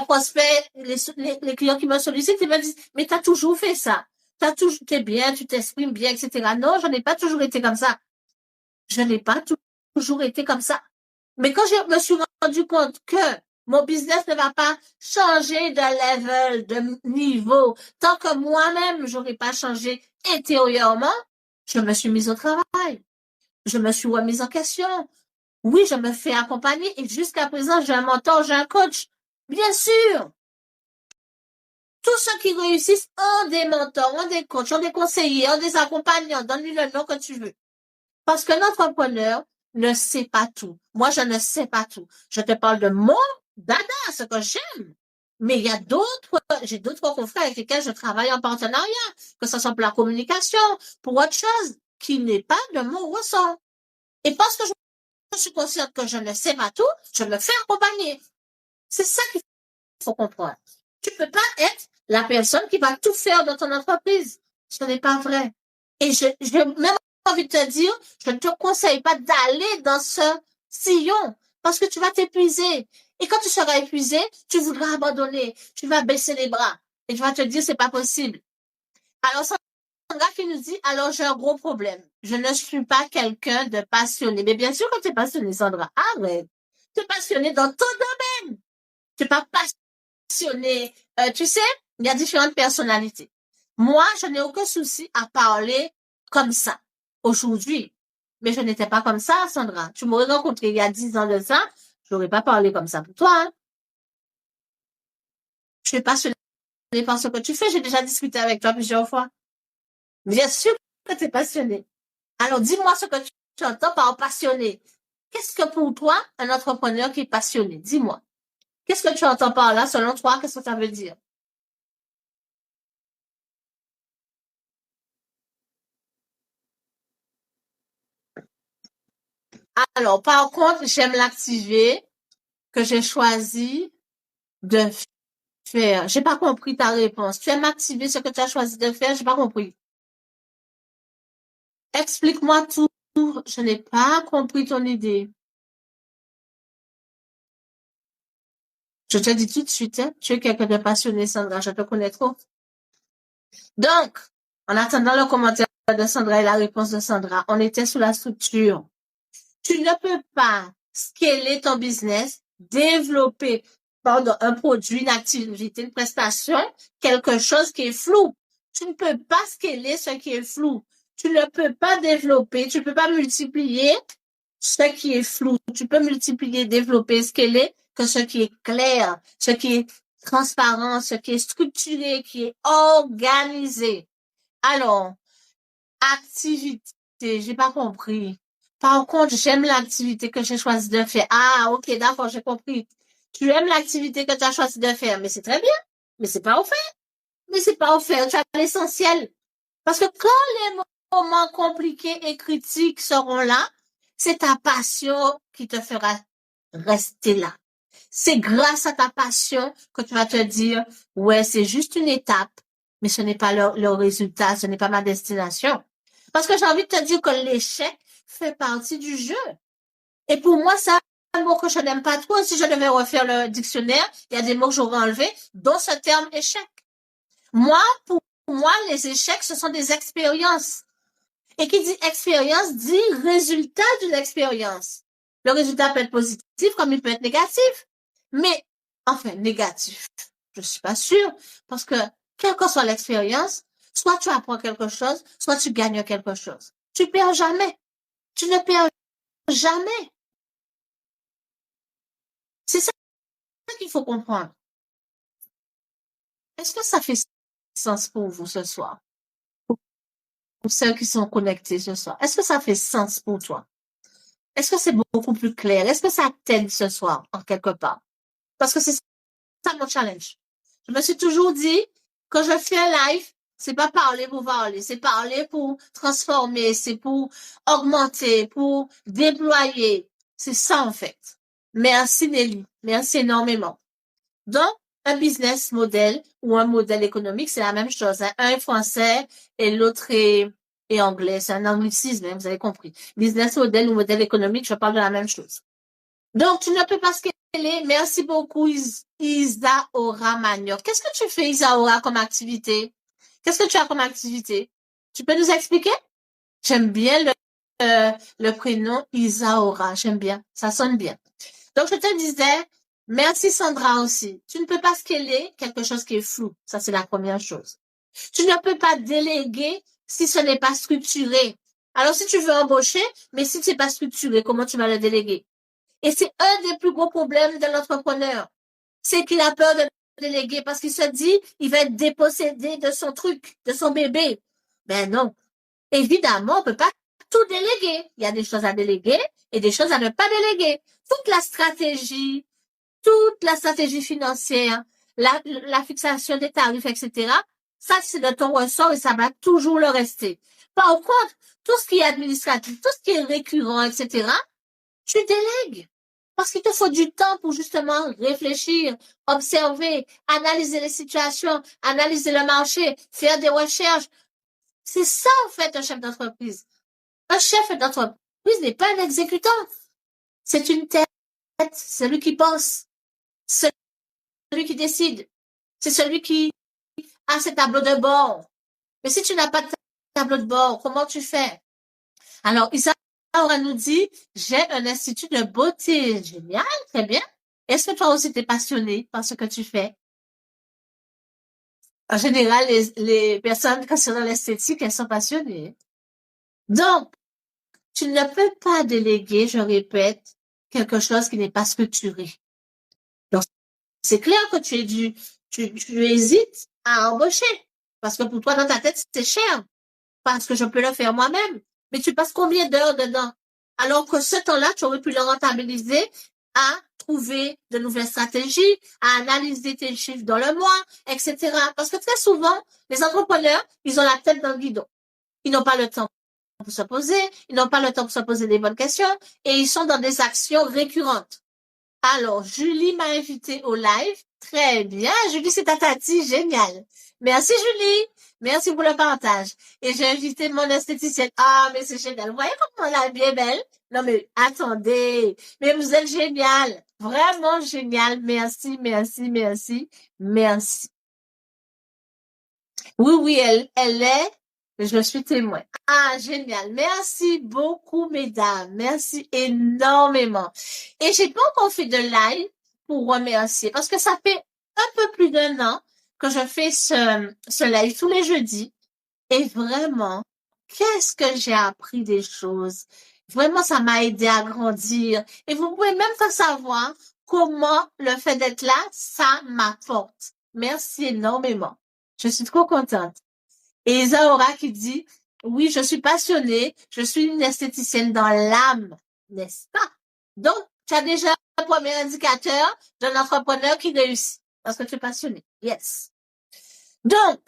prospects, les clients qui me sollicitent, ils me disent, mais t'as toujours fait ça. T'es bien, tu t'exprimes bien, etc. Non, je n'ai pas toujours été comme ça. Je n'ai pas toujours été comme ça. Mais quand je me suis rendu compte que mon business ne va pas changer de level, de niveau, tant que moi-même, j'aurais pas changé intérieurement, je me suis mise au travail. Je me suis remise en question. Oui, je me fais accompagner et jusqu'à présent, j'ai un mentor, j'ai un coach. Bien sûr, tous ceux qui réussissent ont des mentors, ont des coachs, ont des conseillers, ont des accompagnants. Donne-lui le nom que tu veux. Parce que l'entrepreneur ne sait pas tout. Moi, je ne sais pas tout. Je te parle de mon dada, ce que j'aime. Mais il y a j'ai d'autres confrères avec lesquels je travaille en partenariat, que ce soit pour la communication, pour autre chose, qui n'est pas de mon ressort. Et parce que je suis consciente que je ne sais pas tout, je me fais accompagner. C'est ça qu'il faut comprendre. Tu peux pas être la personne qui va tout faire dans ton entreprise. Ce n'est pas vrai. Et même envie de te dire, je ne te conseille pas d'aller dans ce sillon parce que tu vas t'épuiser. Et quand tu seras épuisé, tu voudras abandonner. Tu vas baisser les bras et tu vas te dire, c'est pas possible. Alors, Sandra qui nous dit, alors j'ai un gros problème. Je ne suis pas quelqu'un de passionné. Mais bien sûr que tu es passionné, Sandra. Arrête. Tu es passionné dans ton domaine. Tu n'es pas passionné. Tu sais, il y a différentes personnalités. Moi, je n'ai aucun souci à parler comme ça aujourd'hui. Mais je n'étais pas comme ça, Sandra. Tu m'aurais rencontré il y a 10 ans de ça, je n'aurais pas parlé comme ça pour toi. Hein. Je suis passionnée par ce que tu fais. J'ai déjà discuté avec toi plusieurs fois. Bien sûr que tu es passionné. Alors, dis-moi ce que tu entends par passionné. Qu'est-ce que pour toi, un entrepreneur qui est passionné? Dis-moi. Qu'est-ce que tu entends par là, selon toi? Qu'est-ce que ça veut dire? Alors, par contre, j'aime l'activer que j'ai choisi de faire. J'ai pas compris ta réponse. Tu aimes activer ce que tu as choisi de faire? J'ai pas compris. Explique-moi tout. Je n'ai pas compris ton idée. Je te dis tout de suite, hein, tu es quelqu'un de passionné, Sandra. Je te connais trop. Donc, en attendant le commentaire de Sandra et la réponse de Sandra, on était sous la structure. Tu ne peux pas scaler ton business, développer, pardon, un produit, une activité, une prestation, quelque chose qui est flou. Tu ne peux pas scaler ce qui est flou. Tu ne peux pas développer, tu ne peux pas multiplier ce qui est flou. Tu peux multiplier, développer, scaler que ce qui est clair, ce qui est transparent, ce qui est structuré, qui est organisé. Alors, activité, j'ai pas compris. Par contre, j'aime l'activité que j'ai choisi de faire. Ah, ok, d'accord, j'ai compris. Tu aimes l'activité que tu as choisi de faire, mais c'est très bien. Mais c'est pas offert. Mais c'est pas offert. Tu as l'essentiel. Parce que quand les moments compliqués et critiques seront là, c'est ta passion qui te fera rester là. C'est grâce à ta passion que tu vas te dire, ouais, c'est juste une étape, mais ce n'est pas le résultat, ce n'est pas ma destination. Parce que j'ai envie de te dire que l'échec fait partie du jeu. Et pour moi, c'est un mot que je n'aime pas trop. Si je devais refaire le dictionnaire, il y a des mots que j'aurais enlevés, dont ce terme échec. Moi, pour moi, les échecs, ce sont des expériences. Et qui dit expérience dit résultat d'une expérience. Le résultat peut être positif comme il peut être négatif. Mais, enfin, négatif, je suis pas sûre. Parce que, quelle que soit l'expérience, soit tu apprends quelque chose, soit tu gagnes quelque chose. Tu perds jamais. Tu ne perds jamais. C'est ça qu'il faut comprendre. Est-ce que ça fait sens pour vous ce soir? Pour ceux qui sont connectés ce soir. Est-ce que ça fait sens pour toi? Est-ce que c'est beaucoup plus clair? Est-ce que ça t'aide ce soir, en quelque part? Parce que c'est ça mon challenge. Je me suis toujours dit, quand je fais un live, c'est pas parler pour parler, c'est parler pour transformer, c'est pour augmenter, pour déployer. C'est ça, en fait. Merci, Nelly. Merci énormément. Donc, un business model ou un modèle économique, c'est la même chose. Hein. Un est français et l'autre est anglais. C'est un anglicisme, hein, vous avez compris. Business model ou modèle économique, je parle de la même chose. Donc, tu ne peux pas scaler. Merci beaucoup, Isaora Magnoc. Qu'est-ce que tu fais, Isaora, comme activité? Qu'est-ce que tu as comme activité? Tu peux nous expliquer? J'aime bien le prénom Isaora. J'aime bien. Ça sonne bien. Donc, je te disais, merci Sandra aussi. Tu ne peux pas scaler quelque chose qui est flou. Ça, c'est la première chose. Tu ne peux pas déléguer si ce n'est pas structuré. Alors, si tu veux embaucher, mais si ce n'est pas structuré, comment tu vas le déléguer? Et c'est un des plus gros problèmes de l'entrepreneur. C'est qu'il a peur de déléguer parce qu'il se dit, il va être dépossédé de son truc, de son bébé. Ben non. Évidemment, on peut pas tout déléguer. Il y a des choses à déléguer et des choses à ne pas déléguer. Toute la stratégie financière, la fixation des tarifs, etc. Ça, c'est de ton ressort et ça va toujours le rester. Par contre, tout ce qui est administratif, tout ce qui est récurrent, etc., tu délègues. Parce qu'il te faut du temps pour justement réfléchir, observer, analyser les situations, analyser le marché, faire des recherches. C'est ça, en fait, un chef d'entreprise. Un chef d'entreprise n'est pas un exécutant. C'est une tête. C'est celui qui pense. C'est celui qui décide. C'est celui qui a ses tableaux de bord. Mais si tu n'as pas de tableau de bord, comment tu fais? Alors, Isaura nous dit, j'ai un institut de beauté. Génial, très bien. Est-ce que toi aussi t'es passionné par ce que tu fais? En général, les personnes qui sont dans l'esthétique, elles sont passionnées. Donc, tu ne peux pas déléguer, je répète, quelque chose qui n'est pas structuré. Donc, c'est clair que tu hésites à embaucher. Parce que pour toi, dans ta tête, c'est cher. Parce que je peux le faire moi-même. Mais tu passes combien d'heures dedans? Alors que ce temps-là, tu aurais pu le rentabiliser à trouver de nouvelles stratégies, à analyser tes chiffres dans le mois, etc. Parce que très souvent, les entrepreneurs, ils ont la tête dans le guidon. Ils n'ont pas le temps pour se poser, ils n'ont pas le temps pour se poser des bonnes questions et ils sont dans des actions récurrentes. Alors, Julie m'a invité au live. Très bien. Julie, c'est ta tati. Génial. Merci, Julie. Merci pour le partage. Et j'ai invité mon esthéticienne. Ah, mais c'est génial. Vous voyez comment elle est bien belle? Non, mais attendez. Mais vous êtes génial. Vraiment génial. Merci, merci, merci, merci. Oui, oui, elle est. Je suis témoin. Ah, génial. Merci beaucoup, mesdames. Merci énormément. Et j'ai pas encore fait de live pour remercier parce que ça fait un peu plus d'un an que je fais ce live tous les jeudis. Et vraiment, qu'est-ce que j'ai appris des choses. Vraiment, ça m'a aidé à grandir. Et vous pouvez même pas savoir comment le fait d'être là, ça m'apporte. Merci énormément. Je suis trop contente. Et Isaora qui dit, oui, je suis passionnée, je suis une esthéticienne dans l'âme, n'est-ce pas? Donc, tu as déjà un premier indicateur d'un entrepreneur qui réussit parce que tu es passionné. Yes. Donc,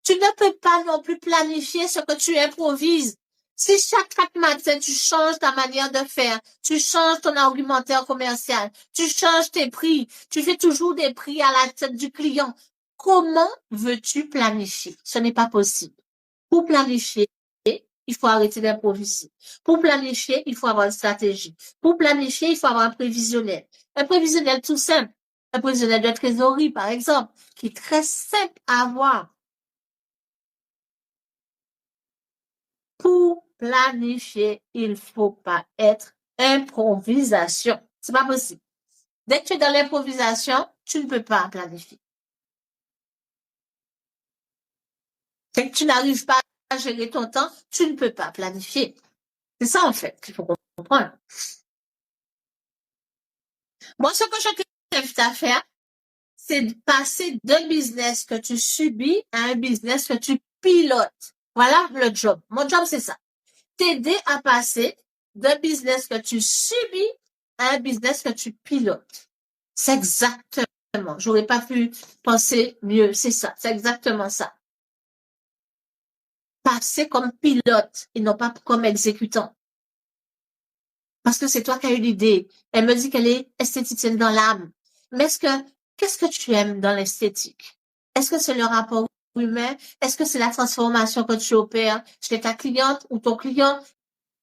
tu ne peux pas non plus planifier ce que tu improvises. Si chaque matin, tu changes ta manière de faire, tu changes ton argumentaire commercial, tu changes tes prix, tu fais toujours des prix à la tête du client, comment veux-tu planifier? Ce n'est pas possible. Pour planifier, il faut arrêter d'improviser. Pour planifier, il faut avoir une stratégie. Pour planifier, il faut avoir un prévisionnel. Un prévisionnel tout simple. Un prévisionnel de trésorerie, par exemple, qui est très simple à avoir. Pour planifier, il faut pas être improvisation. C'est pas possible. Dès que tu es dans l'improvisation, tu ne peux pas planifier. Dès que tu n'arrives pas à gérer ton temps, tu ne peux pas planifier. C'est ça, en fait, qu'il faut comprendre. Moi, ce que je t'invite à faire, c'est de passer d'un business que tu subis à un business que tu pilotes. Voilà le job. Mon job, c'est ça. T'aider à passer d'un business que tu subis à un business que tu pilotes. C'est exactement. J'aurais pas pu penser mieux. C'est ça. C'est exactement ça. Passer comme pilote et non pas comme exécutant. Parce que c'est toi qui as eu l'idée. Elle me dit qu'elle est esthéticienne dans l'âme. Mais qu'est-ce que tu aimes dans l'esthétique? Est-ce que c'est le rapport humain? Est-ce que c'est la transformation que tu opères chez ta cliente ou ton client?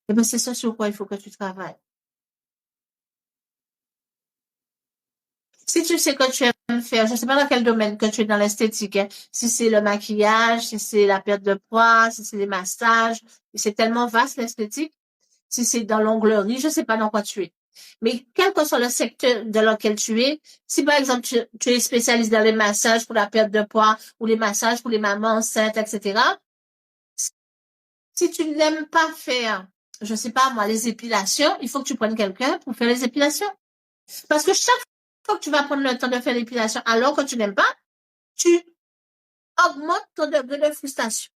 Eh bien, c'est ça sur quoi il faut que tu travailles. Si tu sais que tu aimes faire, je ne sais pas dans quel domaine que tu es dans l'esthétique, hein. Si c'est le maquillage, si c'est la perte de poids, si c'est les massages, c'est tellement vaste l'esthétique. Si c'est dans l'onglerie, je ne sais pas dans quoi tu es. Mais quel que soit le secteur dans lequel tu es, si par exemple tu es spécialiste dans les massages pour la perte de poids ou les massages pour les mamans enceintes, etc., si tu n'aimes pas faire, je ne sais pas moi, les épilations, il faut que tu prennes quelqu'un pour faire les épilations. Parce que chaque fois que tu vas prendre le temps de faire l'épilation alors que tu n'aimes pas, tu augmentes ton degré de frustration.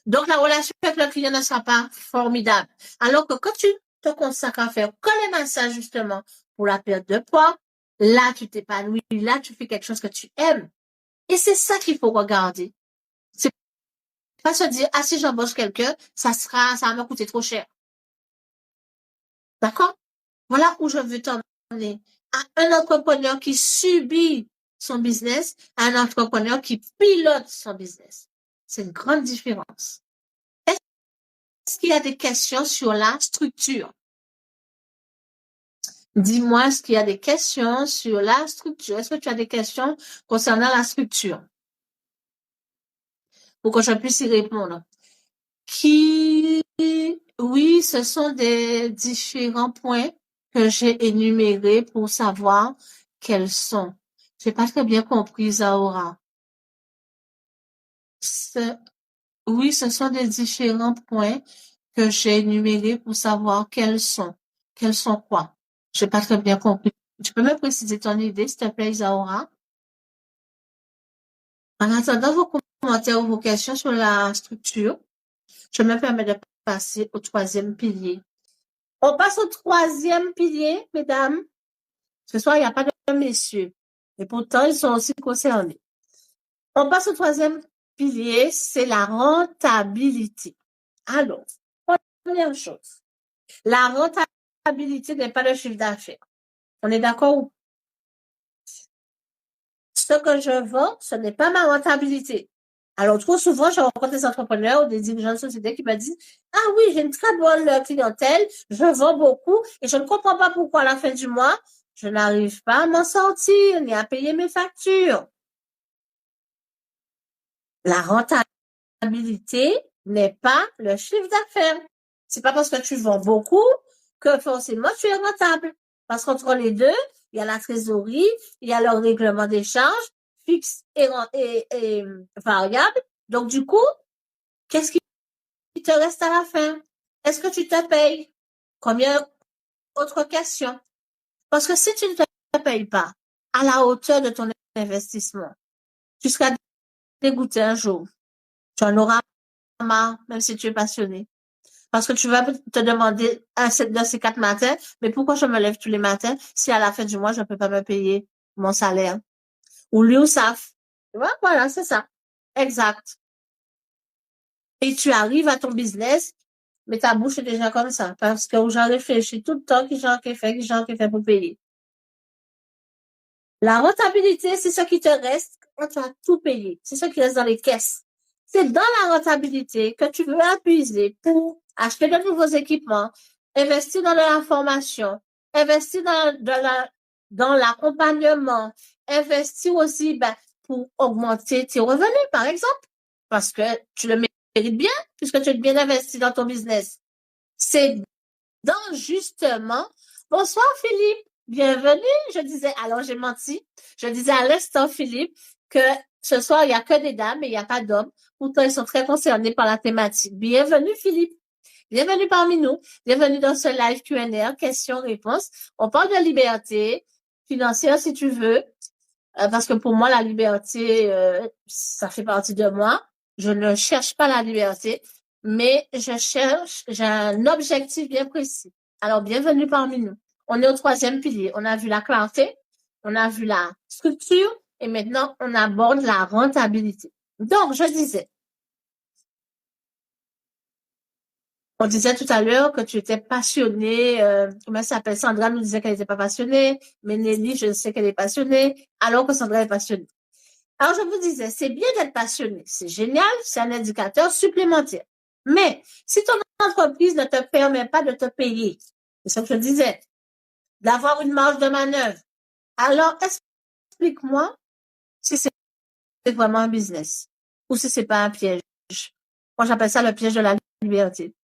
Donc, la relation avec le client ne sera pas formidable. Alors que quand tu te consacres à faire que les massages, justement, pour la perte de poids, là, tu t'épanouis, là, tu fais quelque chose que tu aimes. Et c'est ça qu'il faut regarder. C'est pas se dire, ah, si j'embauche quelqu'un, ça va me coûter trop cher. D'accord? Voilà où je veux t'emmener. À un entrepreneur qui subit son business, à un entrepreneur qui pilote son business. C'est une grande différence. Est-ce qu'il y a des questions sur la structure? Dis-moi, est-ce qu'il y a des questions sur la structure? Est-ce que tu as des questions concernant la structure? Pour que je puisse y répondre. Oui, ce sont des différents points que j'ai énumérés pour savoir quels sont. J'ai pas très bien compris, Zahora. Oui, ce sont des différents points que j'ai énumérés pour savoir quels sont. Quels sont quoi? J'ai pas très bien compris. Tu peux me préciser ton idée, s'il te plaît, Isaura? En attendant vos commentaires ou vos questions sur la structure, je me permets de passer au troisième pilier. On passe au troisième pilier, mesdames. Ce soir, il n'y a pas de messieurs. Et pourtant, ils sont aussi concernés. On passe au troisième pilier, c'est la rentabilité. Alors, première chose, la rentabilité n'est pas le chiffre d'affaires. On est d'accord ou ce que je vends, ce n'est pas ma rentabilité. Alors, trop souvent, je rencontre des entrepreneurs ou des dirigeants de société qui me disent, ah oui, j'ai une très bonne clientèle, je vends beaucoup et je ne comprends pas pourquoi à la fin du mois, je n'arrive pas à m'en sortir ni à payer mes factures. La rentabilité n'est pas le chiffre d'affaires. C'est pas parce que tu vends beaucoup que forcément tu es rentable. Parce qu'entre les deux, il y a la trésorerie, il y a le règlement des charges fixe et variable. Donc, du coup, qu'est-ce qui te reste à la fin? Est-ce que tu te payes? Combien? Autre question. Parce que si tu ne te payes pas à la hauteur de ton investissement, tu seras dégoûté un jour. Tu en auras marre, même si tu es passionné. Parce que tu vas te demander de ces 4 matins, mais pourquoi je me lève tous les matins si à la fin du mois, je ne peux pas me payer mon salaire? Ou l'URSSAF. Voilà, c'est ça. Exact. Et tu arrives à ton business, mais ta bouche est déjà comme ça. Parce que j'en réfléchis tout le temps, qui j'en qui fait pour payer. La rentabilité, c'est ce qui te reste quand tu as tout payé. C'est ce qui reste dans les caisses. C'est dans la rentabilité que tu veux appuyer pour acheter de nouveaux équipements, investir dans de la formation, investir dans l'accompagnement, investir aussi pour augmenter tes revenus, par exemple, parce que tu le mérites bien, puisque tu es bien investi dans ton business. C'est dans justement, bonsoir Philippe, bienvenue. Je disais, alors j'ai menti, je disais à l'instant Philippe que ce soir il n'y a que des dames et il n'y a pas d'hommes. Pourtant ils sont très concernés par la thématique. Bienvenue Philippe, bienvenue parmi nous, bienvenue dans ce live Q&A, questions-réponses. On parle de liberté financière si tu veux, parce que pour moi la liberté, ça fait partie de moi. Je ne cherche pas la liberté, mais j'ai un objectif bien précis. Alors, bienvenue parmi nous. On est au troisième pilier. On a vu la clarté, on a vu la structure et maintenant on aborde la rentabilité. Donc, je disais, on disait tout à l'heure que tu étais passionnée, comment ça s'appelle? Sandra nous disait qu'elle n'était pas passionnée, mais Nelly, je sais qu'elle est passionnée, alors que Sandra est passionnée. Alors, je vous disais, c'est bien d'être passionné. C'est génial, c'est un indicateur supplémentaire. Mais si ton entreprise ne te permet pas de te payer, c'est ce que je disais, d'avoir une marge de manœuvre, alors explique-moi si c'est vraiment un business ou si c'est pas un piège. Moi, j'appelle ça le piège de la liberté.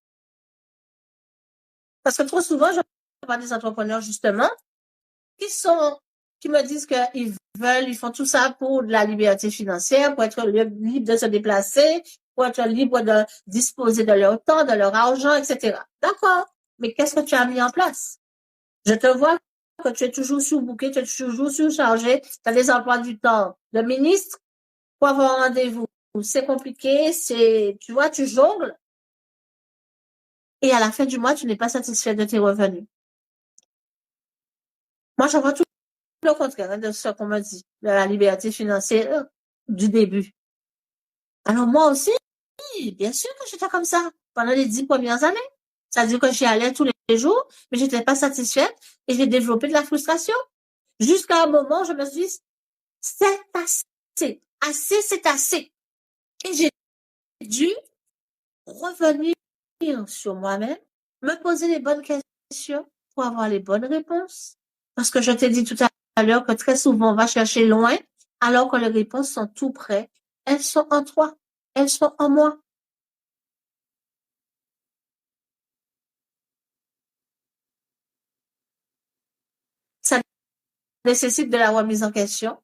Parce que trop souvent, je vois des entrepreneurs, justement, qui me disent qu'ils veulent, ils font tout ça pour de la liberté financière, pour être libre de se déplacer, pour être libre de disposer de leur temps, de leur argent, etc. D'accord. Mais qu'est-ce que tu as mis en place? Je te vois que tu es toujours sous-booké, tu es toujours surchargé, tu as des emplois du temps de ministre pour avoir un rendez-vous. C'est compliqué, tu vois, tu jongles et à la fin du mois, tu n'es pas satisfait de tes revenus. Moi, je vois tout le contraire de ce qu'on m'a dit, de la liberté financière du début. Alors moi aussi, bien sûr que j'étais comme ça pendant les 10 premières années. C'est-à-dire que j'y allais tous les jours, mais j'étais pas satisfaite et j'ai développé de la frustration. Jusqu'à un moment, je me suis dit, c'est assez, assez, c'est assez. Et j'ai dû revenir sur moi-même, me poser les bonnes questions pour avoir les bonnes réponses. Parce que je t'ai dit tout à l'heure que très souvent, on va chercher loin, alors que les réponses sont tout près. Elles sont en toi. Elles sont en moi. Ça nécessite de la remise en question.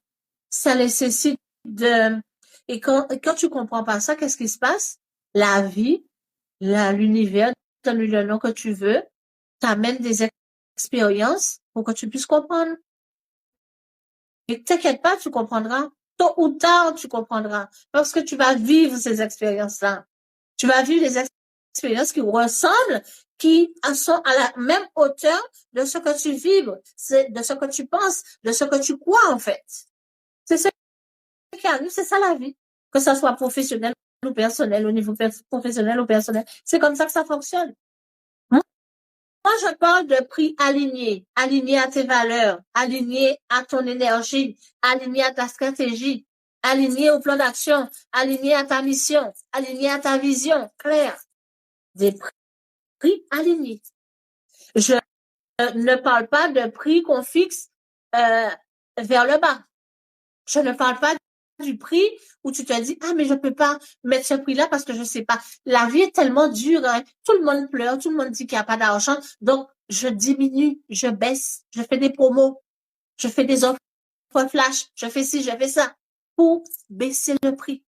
Ça nécessite de, Et quand tu comprends pas ça, qu'est-ce qui se passe? La vie, l'univers, donne-lui le nom que tu veux, t'amène des expériences pour que tu puisses comprendre. Et t'inquiète pas, tu comprendras. Tôt ou tard, tu comprendras. Parce que tu vas vivre ces expériences-là. Tu vas vivre des expériences qui ressemblent, qui sont à la même hauteur de ce que tu vibres, de ce que tu penses, de ce que tu crois, en fait. C'est ce qui arrive, c'est ça la vie. Que ça soit professionnel ou personnel, au niveau professionnel ou personnel. C'est comme ça que ça fonctionne. Moi, je parle de prix aligné, aligné à tes valeurs, aligné à ton énergie, aligné à ta stratégie, aligné au plan d'action, aligné à ta mission, aligné à ta vision claire. Des prix alignés. Je ne parle pas de prix qu'on fixe vers le bas. Je ne parle pas du prix où tu te dis, ah, mais je peux pas mettre ce prix-là parce que je sais pas. La vie est tellement dure, hein. Tout le monde pleure, tout le monde dit qu'il n'y a pas d'argent. Donc, je diminue, je baisse, je fais des promos, je fais des offres flash, je fais ci, je fais ça pour baisser le prix.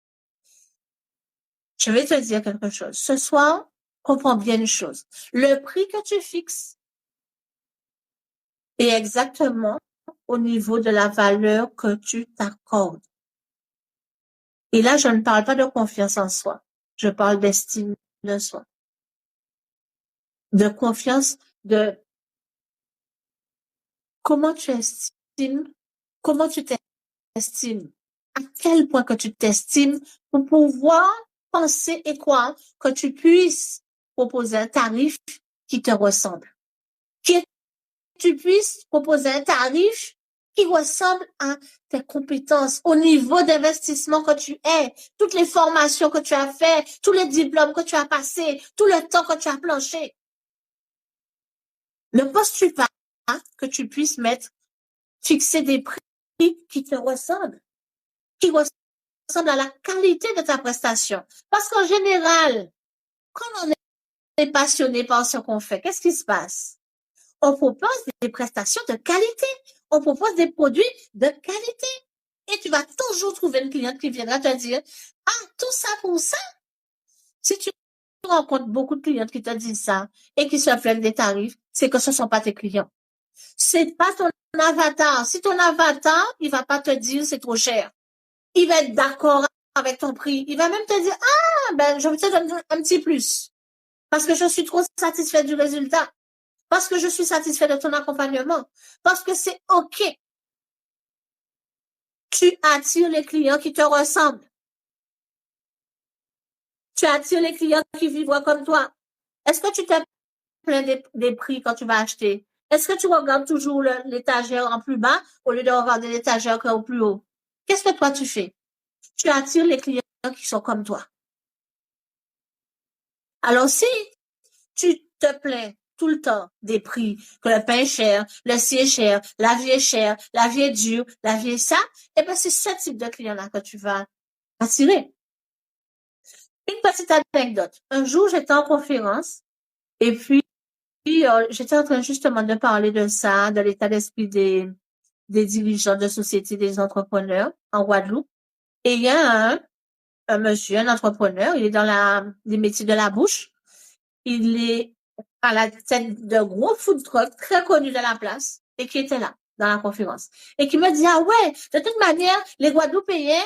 Je vais te dire quelque chose. Ce soir, comprends bien une chose. Le prix que tu fixes est exactement au niveau de la valeur que tu t'accordes. Et là, je ne parle pas de confiance en soi. Je parle d'estime de soi. De confiance, de comment tu estimes, comment tu t'estimes, à quel point que tu t'estimes pour pouvoir penser et croire que tu puisses proposer un tarif qui te ressemble. Que tu puisses proposer un tarif qui ressemble à tes compétences, au niveau d'investissement que tu es, toutes les formations que tu as fait, tous les diplômes que tu as passés, tout le temps que tu as planché. Ne penses-tu pas que tu puisses fixer des prix qui te ressemblent, qui ressemblent à la qualité de ta prestation? Parce qu'en général, quand on est passionné par ce qu'on fait, qu'est-ce qui se passe? On propose des prestations de qualité. On propose des produits de qualité. Et tu vas toujours trouver une cliente qui viendra te dire, ah, tout ça pour ça. Si tu rencontres beaucoup de clientes qui te disent ça et qui se plaignent des tarifs, c'est que ce ne sont pas tes clients. C'est pas ton avatar. Si ton avatar, il va pas te dire c'est trop cher. Il va être d'accord avec ton prix. Il va même te dire, ah, ben, je vais te donner un petit plus. Parce que je suis trop satisfait du résultat. Parce que je suis satisfait de ton accompagnement. Parce que c'est OK. Tu attires les clients qui te ressemblent. Tu attires les clients qui vivent comme toi. Est-ce que tu te plains des prix quand tu vas acheter? Est-ce que tu regardes toujours l'étagère en plus bas au lieu de regarder l'étagère au plus haut? Qu'est-ce que toi tu fais? Tu attires les clients qui sont comme toi. Alors si tu te plains tout le temps des prix, que le pain est cher, le ci est cher, la vie est chère, la vie est dure, la vie est ça, eh ben c'est ce type de client-là que tu vas attirer. Une petite anecdote. Un jour, j'étais en conférence et puis j'étais en train justement de parler de ça, de l'état d'esprit des dirigeants de société, des entrepreneurs en Guadeloupe. Et il y a un monsieur, un entrepreneur, il est dans les métiers de la bouche. Il est à la tête de gros food truck très connu de la place et qui était là dans la conférence et qui me dit ah ouais de toute manière les Guadeloupéens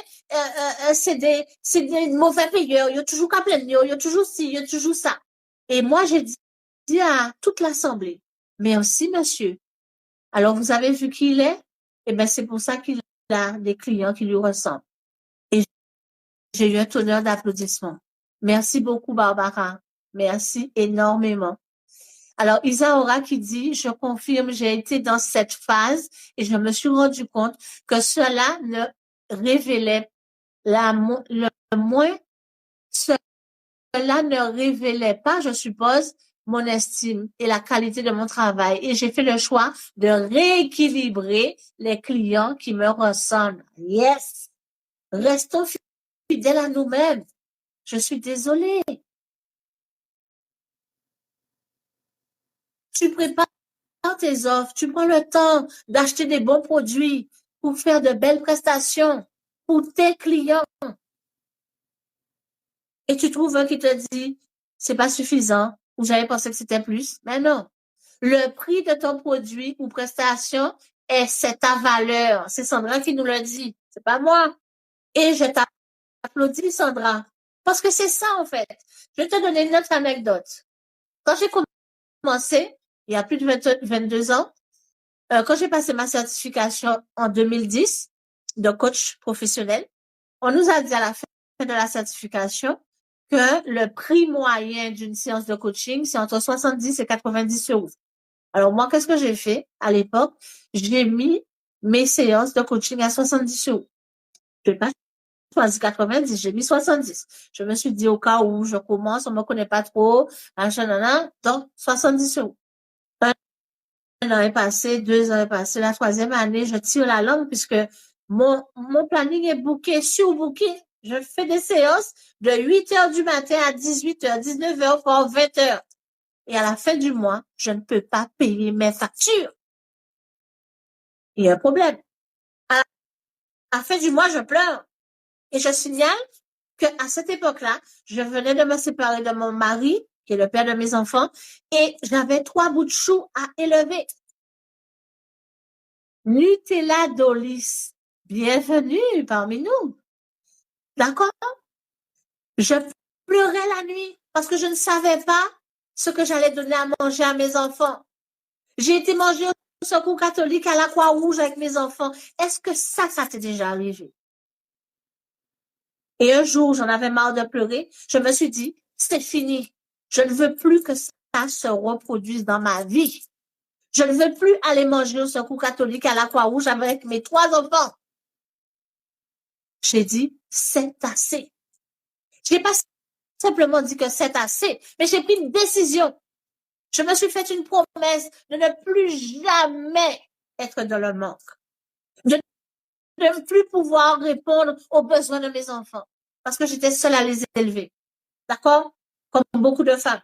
c'est des mauvais payeurs, il y a toujours qu'à plaindre, il y a toujours ci, il y a toujours ça. Et moi j'ai dit à toute l'assemblée merci monsieur, alors vous avez vu qui il est, et ben c'est pour ça qu'il a des clients qui lui ressemblent. Et j'ai eu un tonnerre d'applaudissements. Merci beaucoup Barbara, merci énormément. Alors, Isaora qui dit, je confirme, j'ai été dans cette phase et je me suis rendu compte que cela ne révélait le moins, cela ne révélait pas, je suppose, mon estime et la qualité de mon travail. Et j'ai fait le choix de rééquilibrer les clients qui me ressemblent. Yes! Restons fidèles à nous-mêmes. Je suis désolée. Tu prépares tes offres, tu prends le temps d'acheter des bons produits pour faire de belles prestations pour tes clients. Et tu trouves un qui te dit, c'est pas suffisant, ou j'avais pensé que c'était plus. Mais non. Le prix de ton produit ou prestation c'est ta valeur. C'est Sandra qui nous le dit. C'est pas moi. Et je t'applaudis, Sandra. Parce que c'est ça, en fait. Je vais te donner une autre anecdote. Quand j'ai commencé, il y a plus de 22 ans, quand j'ai passé ma certification en 2010 de coach professionnel, on nous a dit à la fin de la certification que le prix moyen d'une séance de coaching, c'est entre 70 et 90 euros. Alors moi, qu'est-ce que j'ai fait à l'époque? J'ai mis mes séances de coaching à 70 euros. Je n'ai pas choisi 90, j'ai mis 70. Je me suis dit au cas où je commence, on me connaît pas trop, donc 70 euros. Un an est passé, 2 ans est passé, la troisième année, je tire la langue puisque mon planning est booké, surbooké. Je fais des séances de 8 heures du matin à 18 heures, 19 heures, voire 20 heures. Et à la fin du mois, je ne peux pas payer mes factures. Il y a un problème. À la fin du mois, je pleure. Et je signale que à cette époque-là, je venais de me séparer de mon mari, qui est le père de mes enfants, et j'avais 3 bouts de chou à élever. Nutella Dolis, bienvenue parmi nous. D'accord? Je pleurais la nuit parce que je ne savais pas ce que j'allais donner à manger à mes enfants. J'ai été manger au secours catholique à la Croix-Rouge avec mes enfants. Est-ce que ça t'est déjà arrivé? Et un jour, j'en avais marre de pleurer. Je me suis dit, c'est fini. Je ne veux plus que ça se reproduise dans ma vie. Je ne veux plus aller manger au secours catholique à la Croix-Rouge avec mes 3 enfants. J'ai dit, c'est assez. J'ai pas simplement dit que c'est assez, mais j'ai pris une décision. Je me suis fait une promesse de ne plus jamais être dans le manque. De ne plus pouvoir répondre aux besoins de mes enfants. Parce que j'étais seule à les élever. D'accord? Comme beaucoup de femmes.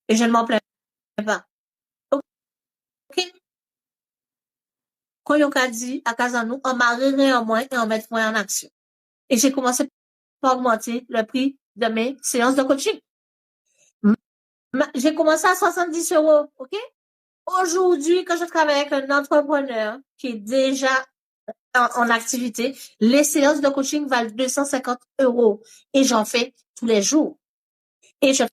Et je ne m'en plains pas. OK? Quand on a dit à Casanou, on m'a rien en moins et on met moins en action. Et j'ai commencé par augmenter le prix de mes séances de coaching. J'ai commencé à 70 euros. OK? Aujourd'hui, quand je travaille avec un entrepreneur qui est déjà en activité, les séances de coaching valent 250 euros et j'en fais tous les jours. Et je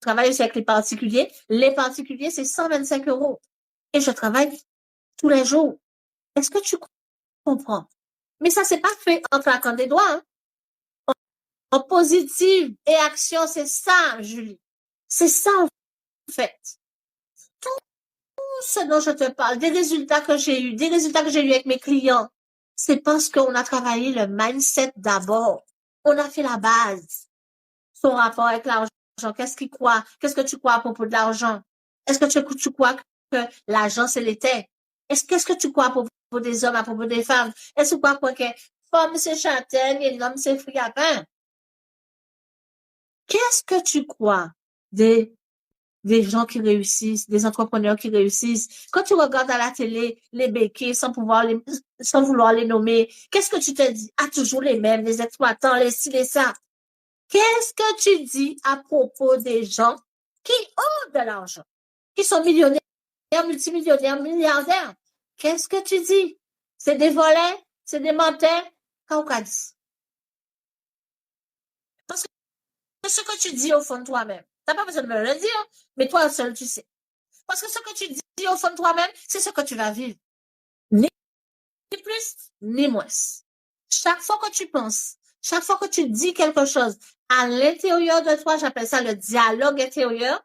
travaille aussi avec les particuliers. Les particuliers, c'est 125 euros. Et je travaille tous les jours. Est-ce que tu comprends? Mais ça, c'est pas fait en claquant des doigts. Hein? En positive et action, c'est ça, Julie. C'est ça, en fait. Tout ce dont je te parle, des résultats que j'ai eu, des résultats que j'ai eu avec mes clients, c'est parce qu'on a travaillé le mindset d'abord. On a fait la base. Son rapport avec l'argent. Qu'est-ce qu'il croit? Qu'est-ce que tu crois à propos de l'argent? Est-ce que tu crois que l'argent, c'est l'été? Qu'est-ce que tu crois à propos des hommes, à propos des femmes? Est-ce que tu crois que femme, c'est châtaigne et l'homme, c'est fruit à pain? Qu'est-ce que tu crois des gens qui réussissent, des entrepreneurs qui réussissent? Quand tu regardes à la télé les béquets sans vouloir les nommer, qu'est-ce que tu te dis? Ah, toujours les mêmes, les exploitants, les ci, les ça. Qu'est-ce que tu dis à propos des gens qui ont de l'argent, qui sont millionnaires, multimillionnaires, milliardaires? Qu'est-ce que tu dis? C'est des volets, c'est des menteurs, caucadis. Parce que ce que tu dis au fond de toi-même, t'as pas besoin de me le dire, mais toi seul tu sais. Parce que ce que tu dis au fond de toi-même, c'est ce que tu vas vivre. Ni plus, ni moins. Chaque fois que tu penses, chaque fois que tu dis quelque chose à l'intérieur de toi, j'appelle ça le dialogue intérieur,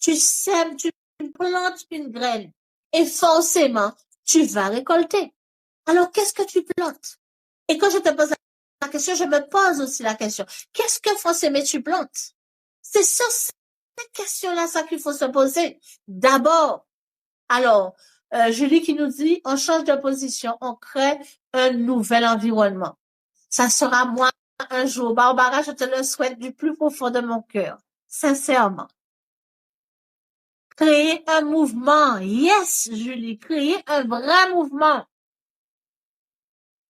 tu sèmes, tu plantes une graine et forcément, tu vas récolter. Alors, qu'est-ce que tu plantes? Et quand je te pose la question, je me pose aussi la question. Qu'est-ce que faut s'aimer tu plantes? C'est sur cette question-là, ça qu'il faut se poser. D'abord, alors, Julie qui nous dit, on change de position, on crée un nouvel environnement. Ça sera moi un jour. Barbara, je te le souhaite du plus profond de mon cœur. Sincèrement. Créer un mouvement. Yes, Julie, créer un vrai mouvement.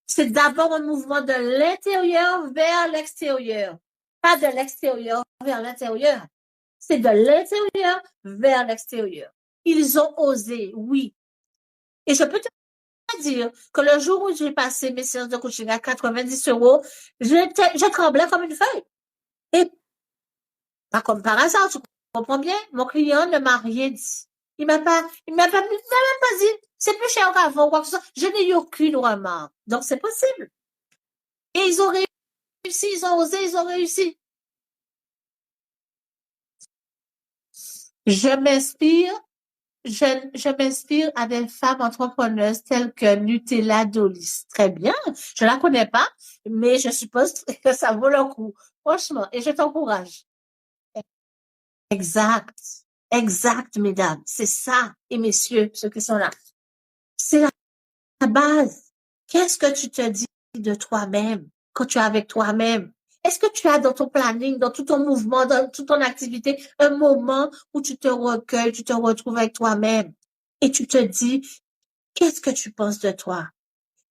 C'est d'abord un mouvement de l'intérieur vers l'extérieur. pas de l'extérieur vers l'intérieur. C'est de l'intérieur vers l'extérieur. Ils ont osé, oui. Et je peux te dire que le jour où j'ai passé mes séances de coaching à 90 €, je tremblais comme une feuille. Et pas comme par hasard, tu comprends bien, mon client ne m'a rien dit. Il m'a même pas dit, c'est plus cher qu'avant, quoi que ce soit. Je n'ai eu aucune remarque. Donc, c'est possible. Et ils ont réussi, ils ont osé, ils ont réussi. Je m'inspire, je m'inspire à des femmes entrepreneuses telles que Nutella Dolis. Très bien. Je la connais pas, mais je suppose que ça vaut le coup. Franchement. Et je t'encourage. Exact. Exact, mesdames. C'est ça. Et messieurs, ceux qui sont là. C'est la base. Qu'est-ce que tu te dis de toi-même quand tu es avec toi-même? Est-ce que tu as dans ton planning, dans tout ton mouvement, dans toute ton activité, un moment où tu te recueilles, tu te retrouves avec toi-même et tu te dis, qu'est-ce que tu penses de toi?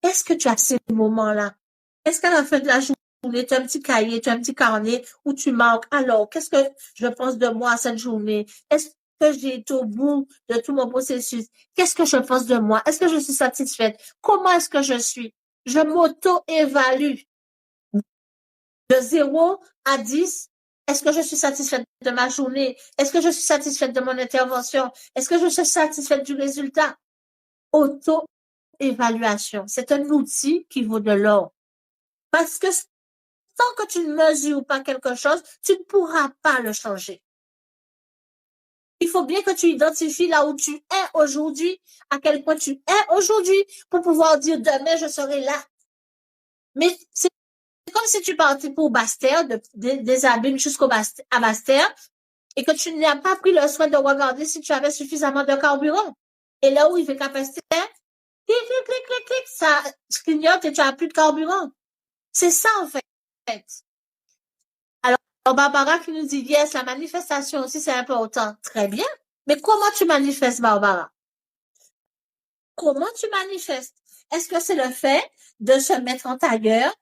Est-ce que tu as ces moments-là? Est-ce qu'à la fin de la journée, tu as un petit cahier, tu as un petit carnet où tu marques, alors, qu'est-ce que je pense de moi cette journée? Est-ce que j'ai été au bout de tout mon processus? Qu'est-ce que je pense de moi? Est-ce que je suis satisfaite? Comment est-ce que je suis? Je m'auto-évalue de 0 à 10. Est-ce que je suis satisfaite de ma journée? Est-ce que je suis satisfaite de mon intervention? Est-ce que je suis satisfaite du résultat? Auto-évaluation. C'est un outil qui vaut de l'or. Parce que tant que tu ne mesures pas quelque chose, tu ne pourras pas le changer. Il faut bien que tu identifies là où tu es aujourd'hui, à quel point tu es aujourd'hui, pour pouvoir dire demain je serai là. Mais c'est comme si tu partais pour Bastère, des Abîmes jusqu'au à Bastère, et que tu n'as pas pris le soin de regarder si tu avais suffisamment de carburant. Et là où il fait capacité, clic, clic, clic, clic, clic, ça clignote et tu as plus de carburant. C'est ça, en fait. Alors, Barbara qui nous dit, yes, la manifestation aussi, c'est important. Très bien. Mais comment tu manifestes, Barbara? Comment tu manifestes? Est-ce que c'est le fait de se mettre en tailleur?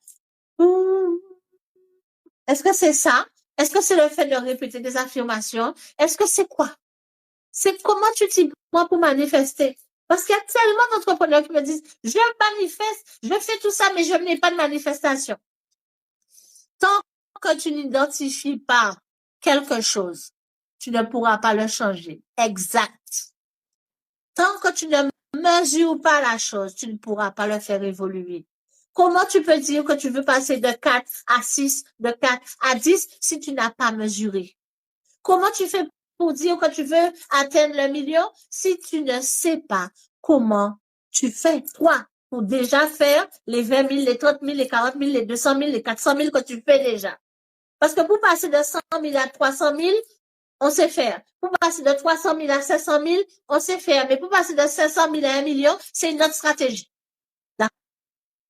Est-ce que c'est ça? Est-ce que c'est le fait de répéter des affirmations? Est-ce que c'est quoi? C'est comment tu t'y prends pour manifester? Parce qu'il y a tellement d'entrepreneurs qui me disent, je manifeste, je fais tout ça, mais je n'ai pas de manifestation. Tant que tu n'identifies pas quelque chose, tu ne pourras pas le changer. Exact. Tant que tu ne mesures pas la chose, tu ne pourras pas le faire évoluer. Comment tu peux dire que tu veux passer de 4 à 6, de 4 à 10 si tu n'as pas mesuré? Comment tu fais pour dire que tu veux atteindre le million si tu ne sais pas comment tu fais, toi, pour déjà faire les 20 000, les 30 000, les 40 000, les 200 000, les 400 000 que tu fais déjà? Parce que pour passer de 100 000 à 300 000, on sait faire. Pour passer de 300 000 à 500 000, on sait faire. Mais pour passer de 500 000 à 1 million, c'est une autre stratégie.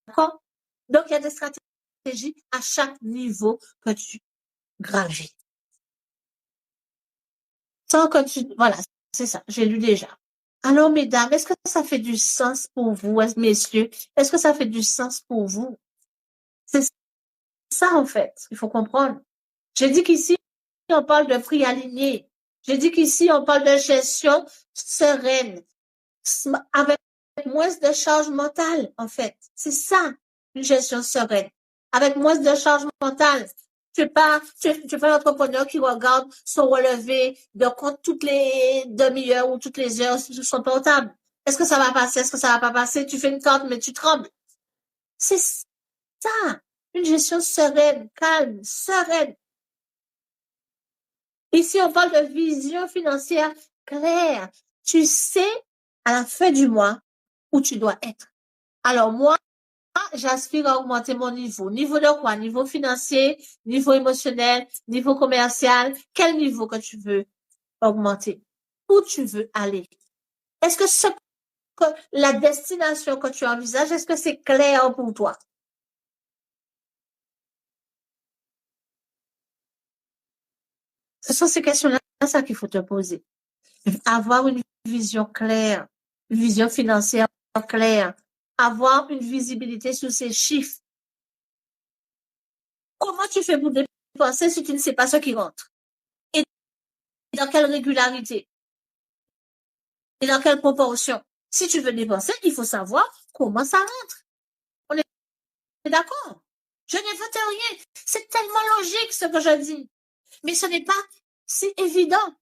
D'accord? Donc, il y a des stratégies à chaque niveau que tu gravis. Tant que tu, voilà, c'est ça, j'ai lu déjà. Alors, mesdames, est-ce que ça fait du sens pour vous, messieurs? Est-ce que ça fait du sens pour vous? C'est ça, en fait, il faut comprendre. J'ai dit qu'ici, on parle de prix aligné. J'ai dit qu'ici, on parle de gestion sereine, avec moins de charge mentale, en fait. C'est ça, une gestion sereine. Avec moins de charge mentale. Tu fais un entrepreneur qui regarde son relevé de compte toutes les demi-heures ou toutes les heures sur son portable. Est-ce que ça va passer? Est-ce que ça va pas passer? Tu fais une carte, mais tu trembles. C'est ça. Une gestion sereine, calme, sereine. Ici, on parle de vision financière claire. Tu sais, à la fin du mois, où tu dois être. Alors, moi, j'aspire à augmenter mon niveau. Niveau de quoi? Niveau financier, niveau émotionnel, niveau commercial. Quel niveau que tu veux augmenter? Où tu veux aller? Est-ce que la destination que tu envisages, est-ce que c'est clair pour toi? Ce sont ces questions-là, ça qu'il faut te poser. Avoir une vision claire, une vision financière claire, avoir une visibilité sur ces chiffres. Comment tu fais pour dépenser si tu ne sais pas ce qui rentre? Et dans quelle régularité? Et dans quelle proportion? Si tu veux dépenser, il faut savoir comment ça rentre. On est d'accord? Je n'invente rien. C'est tellement logique ce que je dis. Mais ce n'est pas si évident.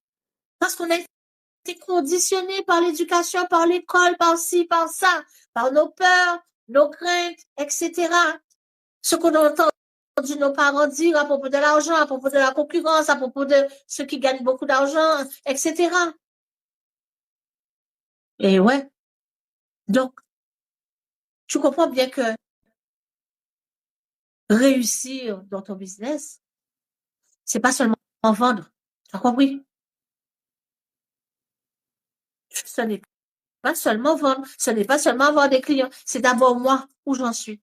Parce qu'on a été conditionné par l'éducation, par l'école, par ci, par ça, par nos peurs, nos craintes, etc. Ce qu'on a entendu nos parents dire à propos de l'argent, à propos de la concurrence, à propos de ceux qui gagnent beaucoup d'argent, etc. Et ouais. Donc, tu comprends bien que réussir dans ton business, c'est pas seulement vendre. Tu as compris? Ce n'est pas seulement vendre, ce n'est pas seulement avoir des clients, c'est d'abord moi où j'en suis.